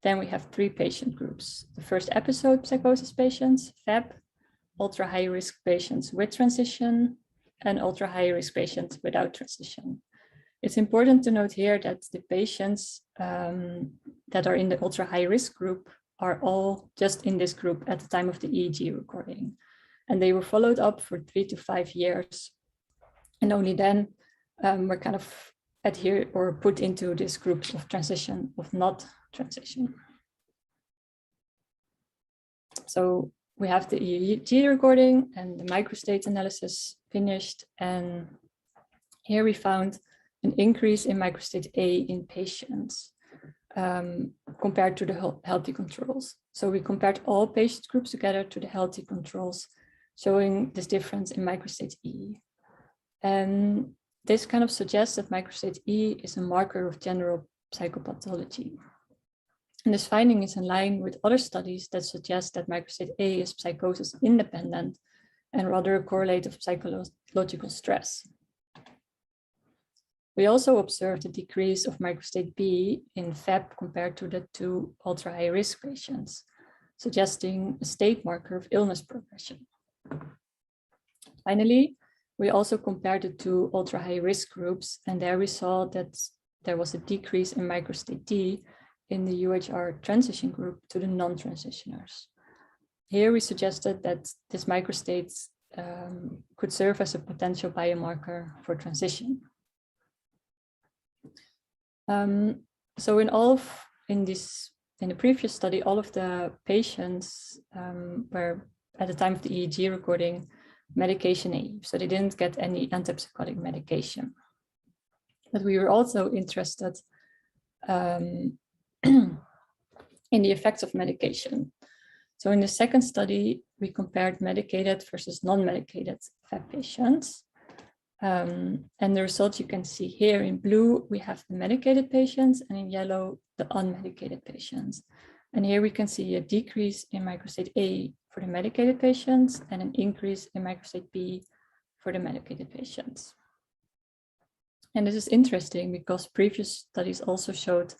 Then we have 3 patient groups. The first episode psychosis patients, FEP, ultra high risk patients with transition, and ultra high risk patients without transition. It's important to note here that the patients that are in the ultra high risk group are all just in this group at the time of the EEG recording. And they were followed up for 3 to 5 years. And only then were kind of adhered or put into this group of transition, of not transition. So we have the EEG recording and the microstate analysis finished. And here we found an increase in microstate A in patients compared to the healthy controls. So we compared all patient groups together to the healthy controls, showing this difference in microstate E. And this kind of suggests that microstate E is a marker of general psychopathology. And this finding is in line with other studies that suggest that microstate A is psychosis independent and rather a correlate of psychological stress. We also observed a decrease of microstate B in FEP compared to the 2 ultra high risk patients, suggesting a state marker of illness progression. Finally, we also compared the 2 ultra high risk groups, and there we saw that there was a decrease in microstate D in the UHR transition group to the non-transitioners. Here we suggested that this microstate could serve as a potential biomarker for transition. So in the previous study, all of the patients were at the time of the EEG recording medication naive, so they didn't get any antipsychotic medication. But we were also interested in the effects of medication. So in the second study, we compared medicated versus non-medicated FEP patients. And the results you can see here in blue, we have the medicated patients, and in yellow, the unmedicated patients. And here we can see a decrease in microstate A for the medicated patients and an increase in microstate B for the medicated patients. And this is interesting because previous studies also showed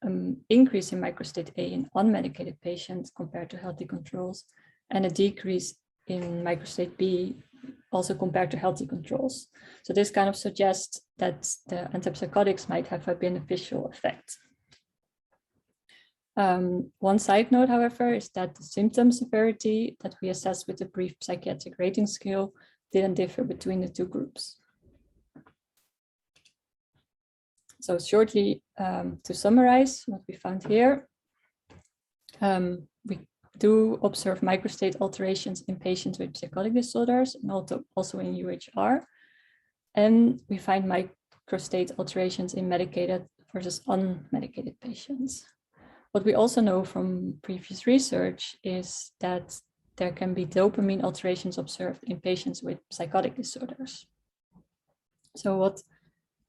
an increase in microstate A in unmedicated patients compared to healthy controls, and a decrease in microstate B also compared to healthy controls. So this kind of suggests that the antipsychotics might have a beneficial effect. One side note, however, is that the symptom severity that we assessed with the brief psychiatric rating scale didn't differ between the 2 groups. So shortly, to summarize what we found here, we do observe microstate alterations in patients with psychotic disorders and also in UHR. And we find microstate alterations in medicated versus unmedicated patients. What we also know from previous research is that there can be dopamine alterations observed in patients with psychotic disorders. So what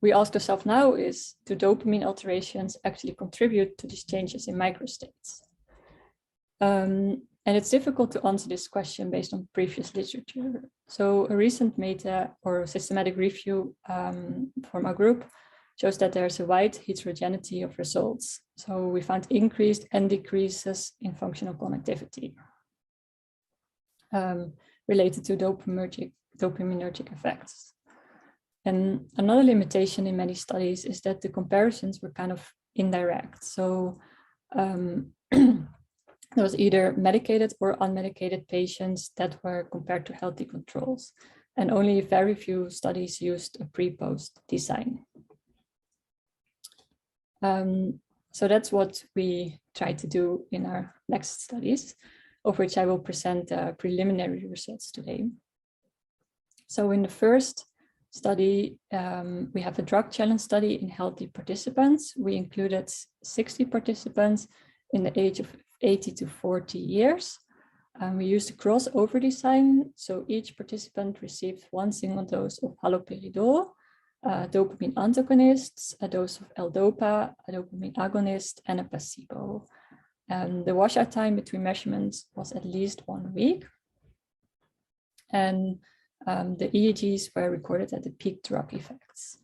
we ask ourselves now is, do dopamine alterations actually contribute to these changes in microstates? And it's difficult to answer this question based on previous literature. So a recent meta or systematic review from our group shows that there's a wide heterogeneity of results. So we found increased and decreases in functional connectivity related to dopaminergic effects. And another limitation in many studies is that the comparisons were kind of indirect. So there was either medicated or unmedicated patients that were compared to healthy controls, and only very few studies used a pre-post design. So that's what we try to do in our next studies, of which I will present preliminary results today. So in the first study, we have a drug challenge study in healthy participants. We included 60 participants in the age of 80 to 40 years. We used a crossover design, so each participant received one single dose of haloperidol, dopamine antagonists, a dose of L-DOPA, a dopamine agonist, and a placebo. The washout time between measurements was at least 1 week. And the EEGs were recorded at the peak drug effects.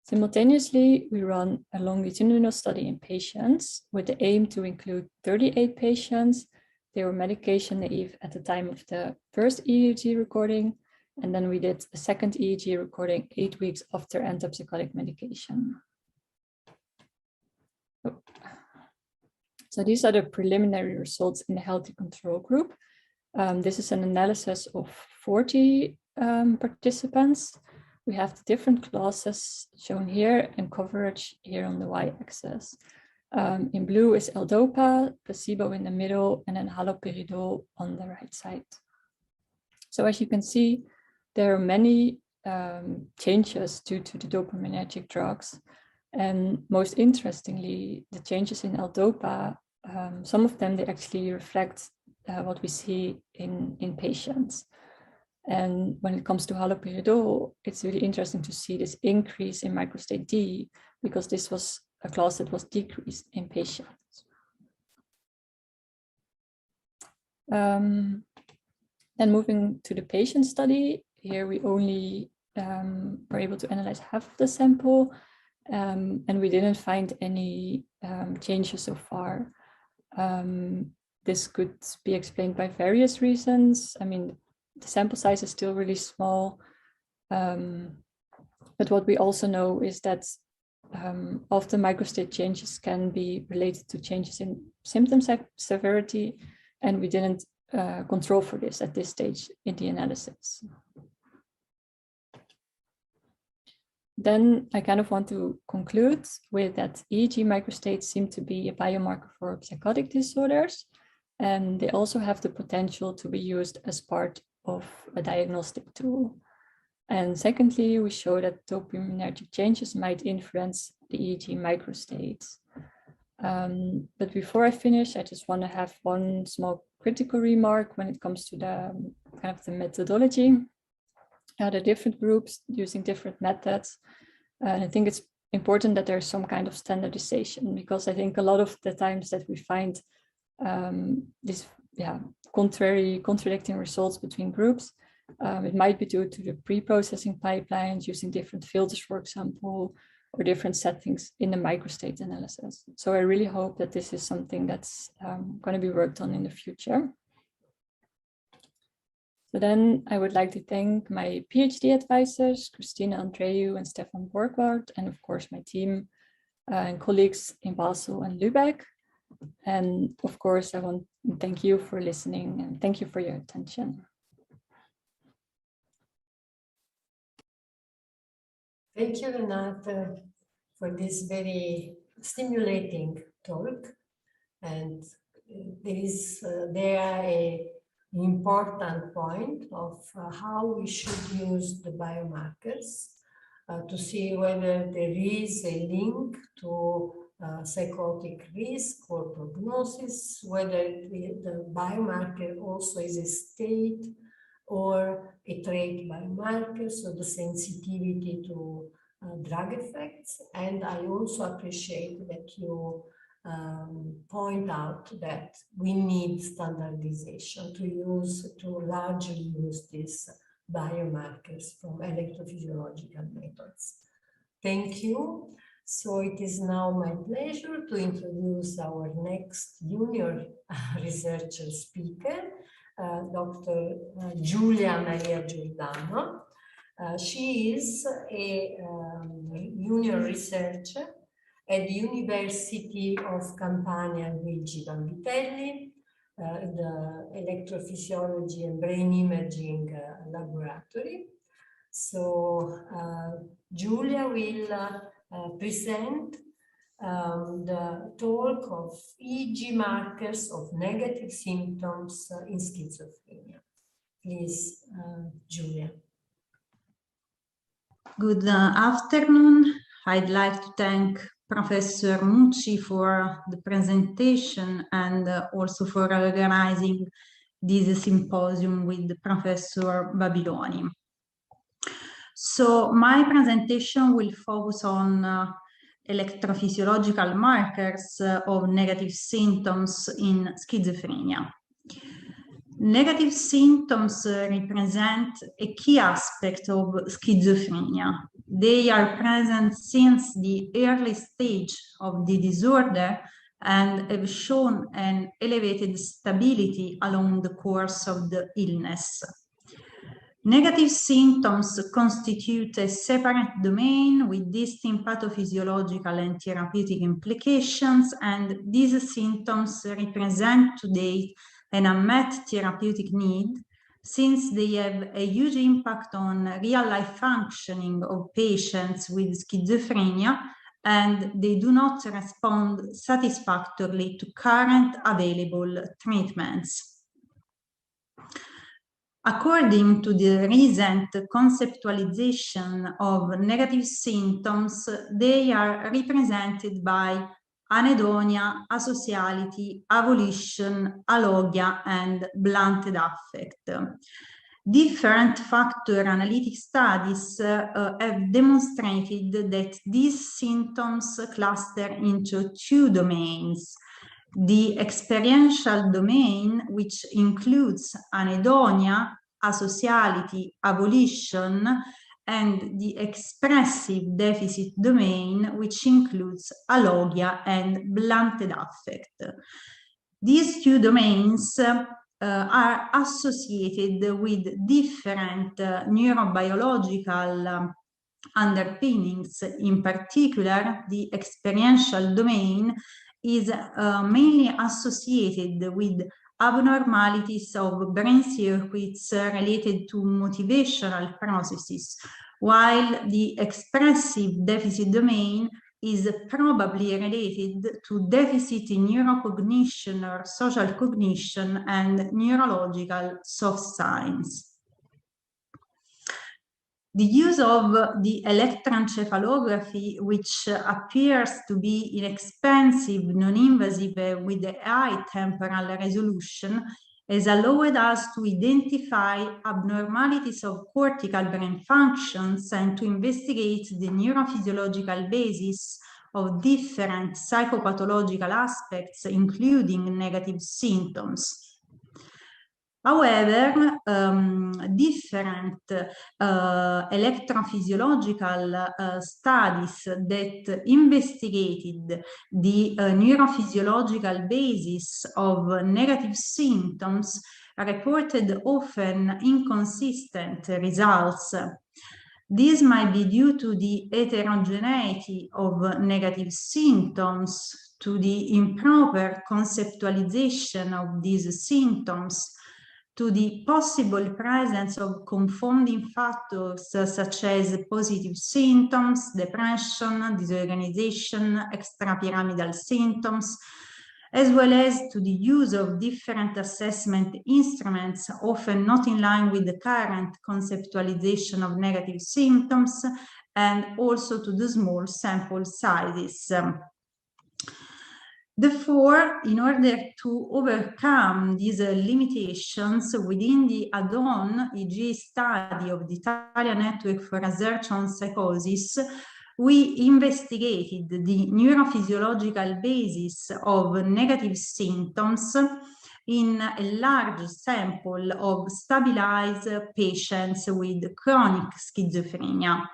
Simultaneously, we run a longitudinal study in patients with the aim to include 38 patients. They were medication naive at the time of the first EEG recording, and then we did a second EEG recording 8 weeks after antipsychotic medication. So these are the preliminary results in the healthy control group. This is an analysis of 40 participants. We have the different classes shown here and coverage here on the y-axis. In blue is L-DOPA, placebo in the middle, and then haloperidol on the right side. So as you can see, there are many changes due to the dopaminergic drugs. And most interestingly, the changes in L-DOPA, some of them, they actually reflect what we see in patients. And when it comes to haloperidol, it's really interesting to see this increase in microstate D, because this was a class that was decreased in patients. Then moving to the patient study, here we only were able to analyze half of the sample, and we didn't find any changes so far. This could be explained by various reasons. I mean, the sample size is still really small, but what we also know is that often microstate changes can be related to changes in symptom severity, and we didn't control for this at this stage in the analysis. Then I kind of want to conclude with that EEG microstates seem to be a biomarker for psychotic disorders, and they also have the potential to be used as part of a diagnostic tool. And secondly, we show that dopaminergic changes might influence the EEG microstates. But before I finish, I just want to have one small critical remark when it comes to the kind of the methodology. The different groups using different methods. And I think it's important that there's some kind of standardization, because I think a lot of the times that we find this contradicting results between groups, it might be due to the pre-processing pipelines using different filters, for example, or different settings in the microstate analysis. So I really hope that this is something that's going to be worked on in the future. So then I would like to thank my PhD advisors, Christina Andreu and Stefan Borgward, and of course my team and colleagues in Basel and Lübeck. And of course, I want to thank you for listening, and thank you for your attention. Thank you, Renate. for this very stimulating talk. And there an important point of how we should use the biomarkers to see whether there is a link to psychotic risk or prognosis, whether the biomarker also is a state or a trait biomarker, so the sensitivity to drug effects. And I also appreciate that you point out that we need standardization to largely use these biomarkers from electrophysiological methods. Thank you. So it is now my pleasure to introduce our next junior researcher speaker, Dr. Giulia Maria Giordano. She is a junior researcher at the University of Campania Luigi Vanvitelli, the electrophysiology and brain imaging laboratory. So Giulia will present the talk of EEG markers of negative symptoms in schizophrenia. Please, Giulia. Good afternoon. I'd like to thank Professor Mucci for the presentation and also for organizing this symposium with Professor Babiloni. So my presentation will focus on electrophysiological markers of negative symptoms in schizophrenia. Negative symptoms represent a key aspect of schizophrenia. They are present since the early stage of the disorder and have shown an elevated stability along the course of the illness. Negative symptoms constitute a separate domain with distinct pathophysiological and therapeutic implications, and these symptoms represent today an unmet therapeutic need, since they have a huge impact on real-life functioning of patients with schizophrenia, and they do not respond satisfactorily to current available treatments. According to the recent conceptualization of negative symptoms, they are represented by anhedonia, asociality, avolition, alogia, and blunted affect. Different factor analytic studies have demonstrated that these symptoms cluster into two domains: the experiential domain, which includes anhedonia, asociality, avolition, and the expressive deficit domain, which includes alogia and blunted affect. These two domains are associated with different neurobiological underpinnings. In particular, the experiential domain is mainly associated with abnormalities of brain circuits related to motivational processes, while the expressive deficit domain is probably related to deficit in neurocognition or social cognition and neurological soft signs. The use of the electroencephalography, which appears to be inexpensive, non-invasive, with a high temporal resolution, has allowed us to identify abnormalities of cortical brain functions and to investigate the neurophysiological basis of different psychopathological aspects, including negative symptoms. However, different electrophysiological studies that investigated the neurophysiological basis of negative symptoms reported often inconsistent results. This might be due to the heterogeneity of negative symptoms, to the improper conceptualization of these symptoms, to the possible presence of confounding factors such as positive symptoms, depression, disorganization, extrapyramidal symptoms, as well as to the use of different assessment instruments, often not in line with the current conceptualization of negative symptoms, and also to the small sample sizes. Therefore, in order to overcome these limitations within the add-on EEG study of the Italian Network for Research on Psychosis, we investigated the neurophysiological basis of negative symptoms in a large sample of stabilized patients with chronic schizophrenia.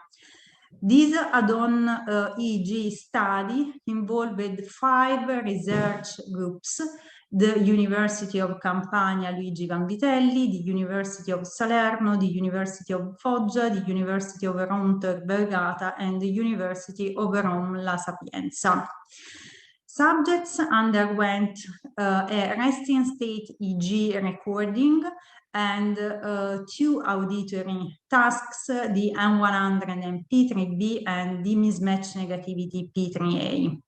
This add-on EEG study involved 5 research groups: the University of Campania Luigi Vanvitelli, the University of Salerno, the University of Foggia, the University of Rome Tor Vergata, and the University of Rome La Sapienza. Subjects underwent a resting state EEG recording and 2 auditory tasks, the M100 and P3B and the mismatch negativity P3A.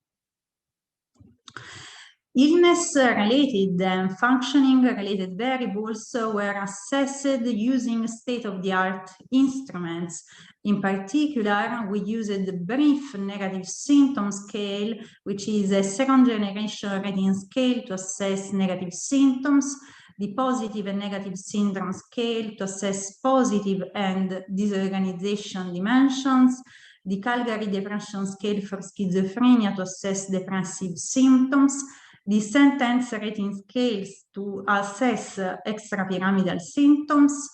Illness-related and functioning-related variables were assessed using state-of-the-art instruments. In particular, we used the brief negative symptom scale, which is a second-generation rating scale to assess negative symptoms, the positive and negative syndrome scale to assess positive and disorganization dimensions, the Calgary Depression Scale for schizophrenia to assess depressive symptoms, the sentence rating scales to assess extrapyramidal symptoms,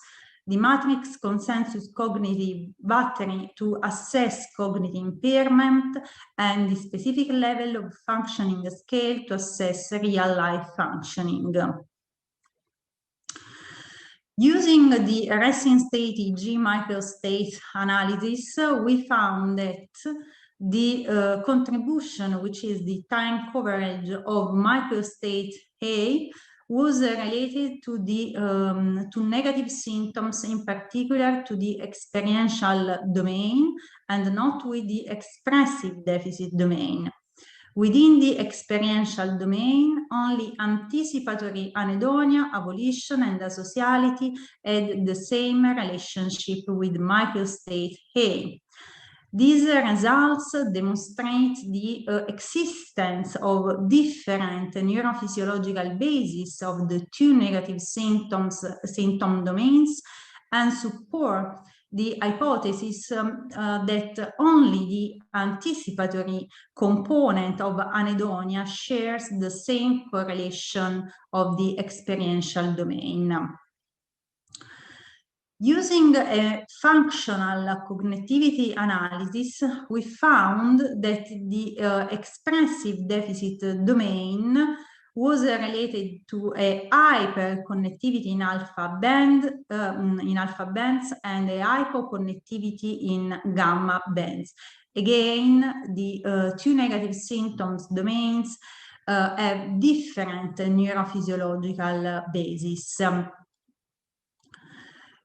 the matrix consensus cognitive battery to assess cognitive impairment, and the specific level of functioning scale to assess real-life functioning. Using the resting state EEG microstate analysis, we found that the contribution, which is the time coverage of microstate A, was related to the to negative symptoms, in particular to the experiential domain, and not with the expressive deficit domain. Within the experiential domain, only anticipatory anhedonia, abolition, and asociality had the same relationship with microstate A. These results demonstrate the existence of different neurophysiological bases of the 2 negative symptom domains and support the hypothesis that only the anticipatory component of anhedonia shares the same correlation of the experiential domain. Using a functional cognitivity analysis, we found that the expressive deficit domain was related to a hyperconnectivity in alpha bands and a hypoconnectivity in gamma bands. Again, the 2 negative symptoms domains have different neurophysiological bases.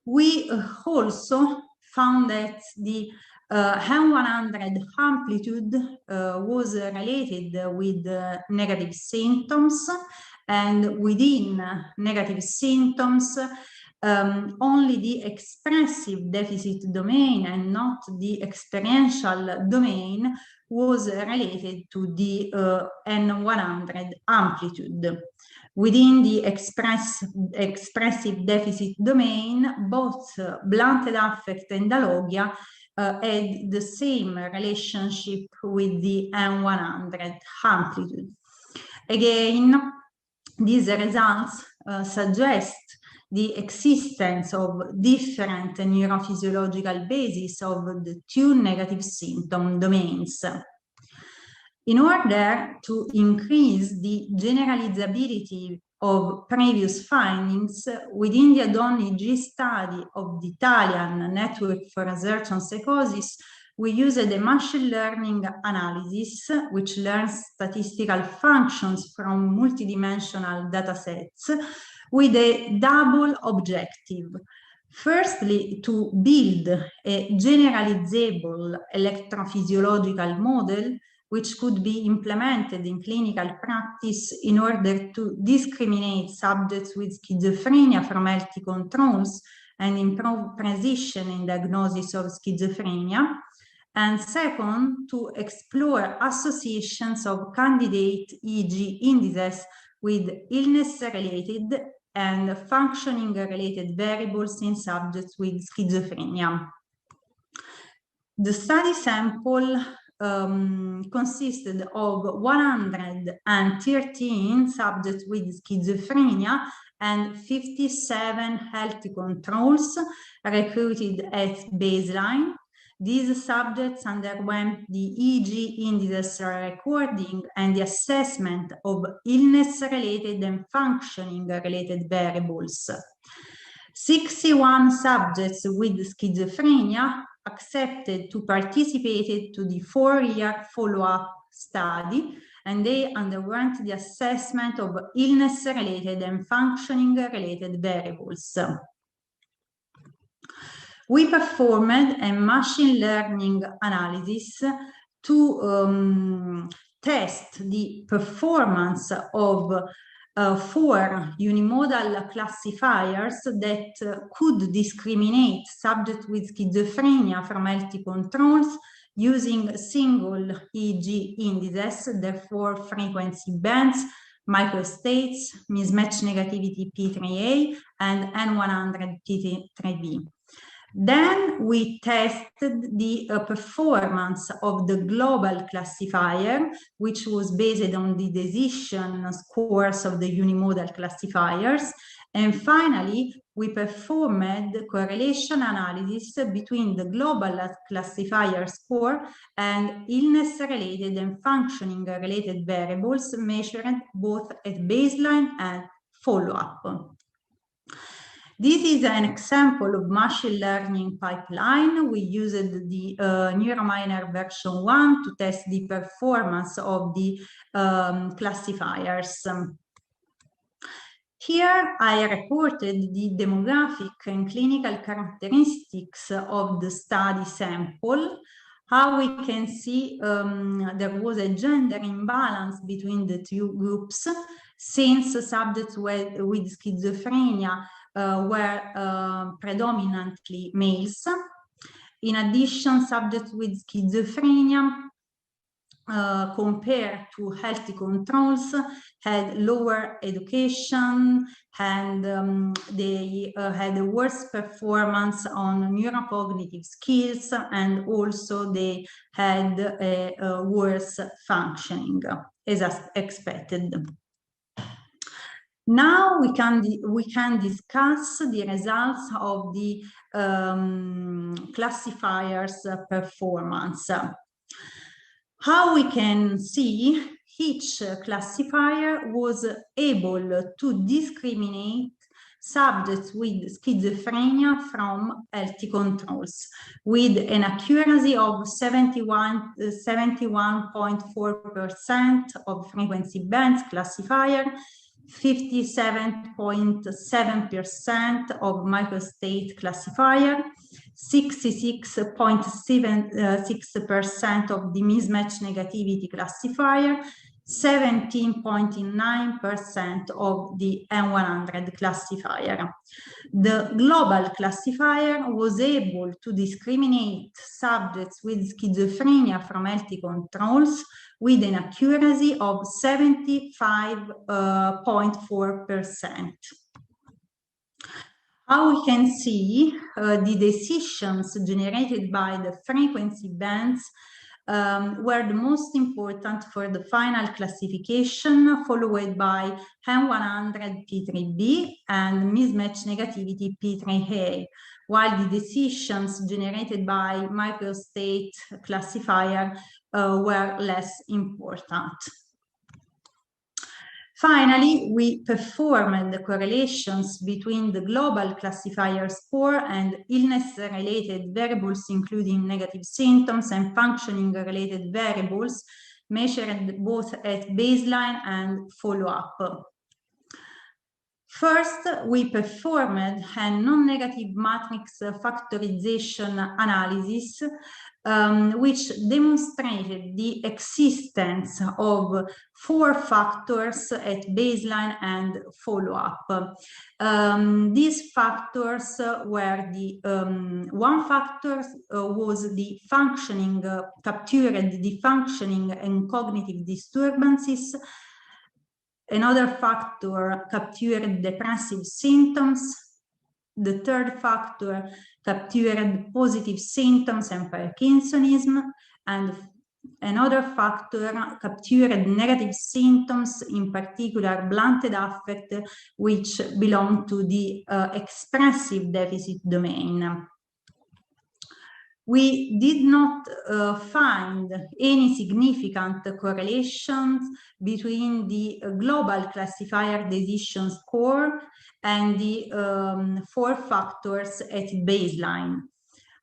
We also found that the M100 amplitude was related with negative symptoms, and within negative symptoms, only the expressive deficit domain and not the experiential domain was related to the N100 amplitude. Within the expressive deficit domain, both blunted affect and alogia had the same relationship with the N100 amplitude. Again, these results suggest the existence of different neurophysiological bases of the 2 negative symptom domains. In order to increase the generalizability of previous findings within the add-on EEG study of the Italian Network for Research on Psychosis, we used a machine learning analysis which learns statistical functions from multidimensional datasets with a double objective. Firstly, to build a generalizable electrophysiological model which could be implemented in clinical practice in order to discriminate subjects with schizophrenia from healthy controls and improve precision in diagnosis of schizophrenia. And second, to explore associations of candidate EEG indices with illness-related and functioning-related variables in subjects with schizophrenia. The study sample consisted of 113 subjects with schizophrenia and 57 healthy controls recruited at baseline. These subjects underwent the EEG indices recording and the assessment of illness-related and functioning-related variables. 61 subjects with schizophrenia accepted to participate to the 4-year follow-up study, and they underwent the assessment of illness-related and functioning-related variables. We performed a machine learning analysis to test the performance of 4 unimodal classifiers that could discriminate subjects with schizophrenia from healthy controls using single EEG indices, therefore frequency bands, microstates, mismatch negativity P3A, and N100 P3B. Then we tested the performance of the global classifier, which was based on the decision scores of the unimodal classifiers. And finally, we performed correlation analysis between the global classifier score and illness-related and functioning-related variables measured both at baseline and follow-up. This is an example of machine learning pipeline. We used the NeuroMiner version 1 to test the performance of the classifiers. Here I reported the demographic and clinical characteristics of the study sample. How we can see there was a gender imbalance between the two groups, since subjects with schizophrenia were predominantly males. In addition, subjects with schizophrenia compared to healthy controls had lower education, and they had a worse performance on neurocognitive skills, and also they had a worse functioning as expected. Now we can discuss the results of the classifiers performance. How we can see each classifier was able to discriminate subjects with schizophrenia from healthy controls with an accuracy of 71.4% of frequency bands classifier, 57.7% of microstate classifier, 66.6% of the mismatch negativity classifier, 17.9% of the N100 classifier. The global classifier was able to discriminate subjects with schizophrenia from healthy controls with an accuracy of 75.4%. How we can see the decisions generated by the frequency bands were the most important for the final classification, followed by N100 P3B and mismatch negativity P3A, while the decisions generated by microstate classifier were less important. Finally, we performed the correlations between the global classifier score and illness-related variables, including negative symptoms and functioning-related variables, measured both at baseline and follow-up. First, we performed a non-negative matrix factorization analysis, which demonstrated the existence of 4 factors at baseline and follow-up. These factors were the one factor was the functioning, captured the functioning and cognitive disturbances. Another factor captured depressive symptoms. The third factor captured positive symptoms and Parkinsonism, and another factor captured negative symptoms, in particular blunted affect, which belong to the expressive deficit domain. We did not find any significant correlations between the global classifier decision score and the 4 factors at baseline.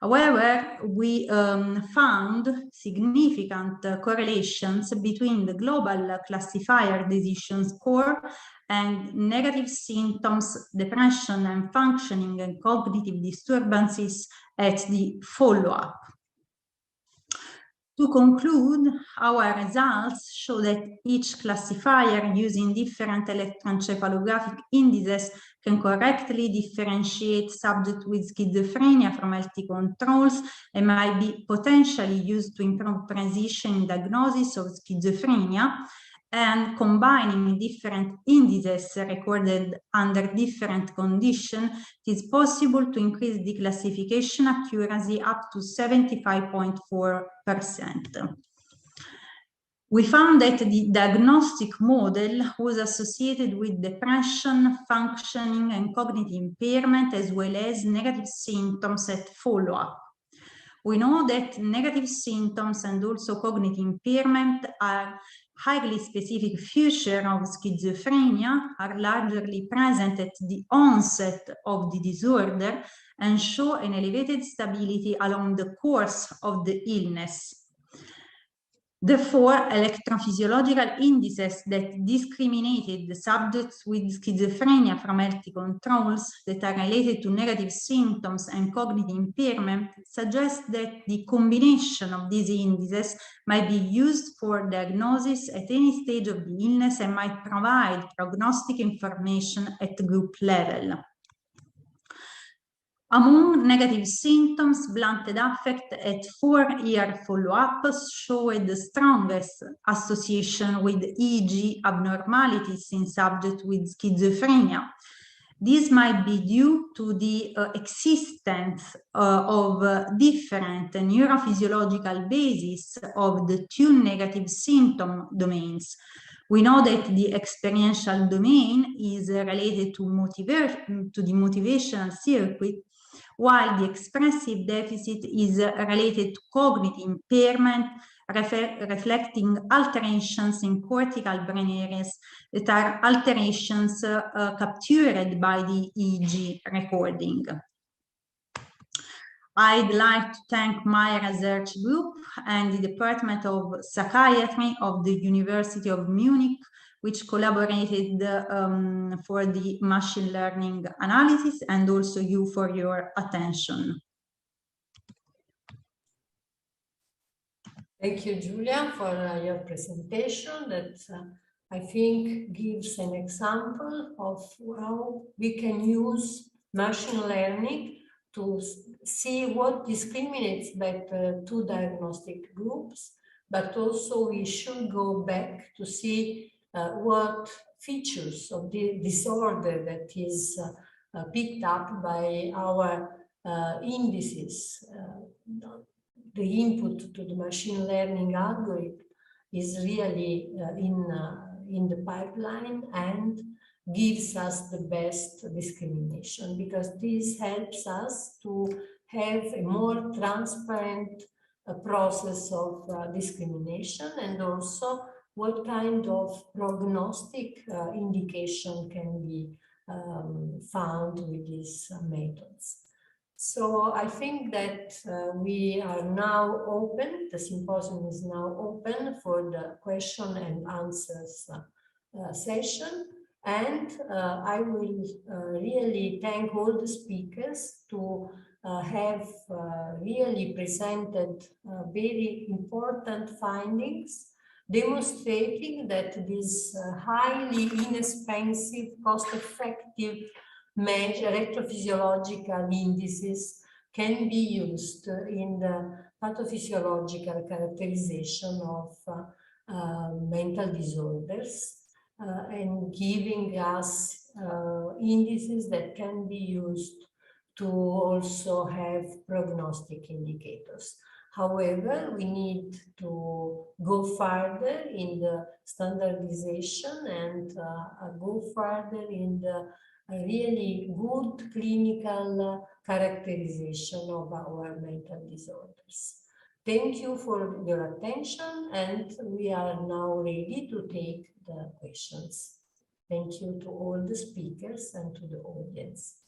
However, we found significant correlations between the global classifier decision score and negative symptoms, depression and functioning and cognitive disturbances at the follow-up. To conclude, our results show that each classifier using different electroencephalographic indices can correctly differentiate subjects with schizophrenia from healthy controls and might be potentially used to improve precision in diagnosis of schizophrenia. And combining different indices recorded under different conditions, it is possible to increase the classification accuracy up to 75.4%. We found that the diagnostic model was associated with depression, functioning, and cognitive impairment, as well as negative symptoms at follow-up. We know that negative symptoms and also cognitive impairment are highly specific features of schizophrenia, are largely present at the onset of the disorder and show an elevated stability along the course of the illness. Therefore, electrophysiological indices that discriminated the subjects with schizophrenia from healthy controls that are related to negative symptoms and cognitive impairment suggest that the combination of these indices might be used for diagnosis at any stage of the illness and might provide prognostic information at group level. Among negative symptoms, blunted affect at 4-year follow-up showed the strongest association with EEG abnormalities in subjects with schizophrenia. This might be due to the existence of different neurophysiological bases of the 2 negative symptom domains. We know that the experiential domain is related to the motivational circuit, while the expressive deficit is related to cognitive impairment, reflecting alterations in cortical brain areas that are alterations captured by the EEG recording. I'd like to thank my research group and the Department of Psychiatry of the University of Munich, which collaborated for the machine learning analysis, and also you for your attention. Thank you, Giulia, for your presentation that I think gives an example of how we can use machine learning to see what discriminates better 2 diagnostic groups, but also we should go back to see what features of the disorder that is picked up by our indices. The input to the machine learning algorithm is really in the pipeline and gives us the best discrimination, because this helps us to have a more transparent process of discrimination, and also what kind of prognostic indication can be found with these methods. So I think that we are now open, the symposium is now open for the question and answers session. And I will really thank all the speakers to have really presented very important findings, demonstrating that these highly inexpensive, cost-effective electrophysiological indices can be used in the pathophysiological characterization of mental disorders, and giving us indices that can be used to also have prognostic indicators. However, we need to go further in the standardization and go further in the really good clinical characterization of our mental disorders. Thank you for your attention, and we are now ready to take the questions. Thank you to all the speakers and to the audience.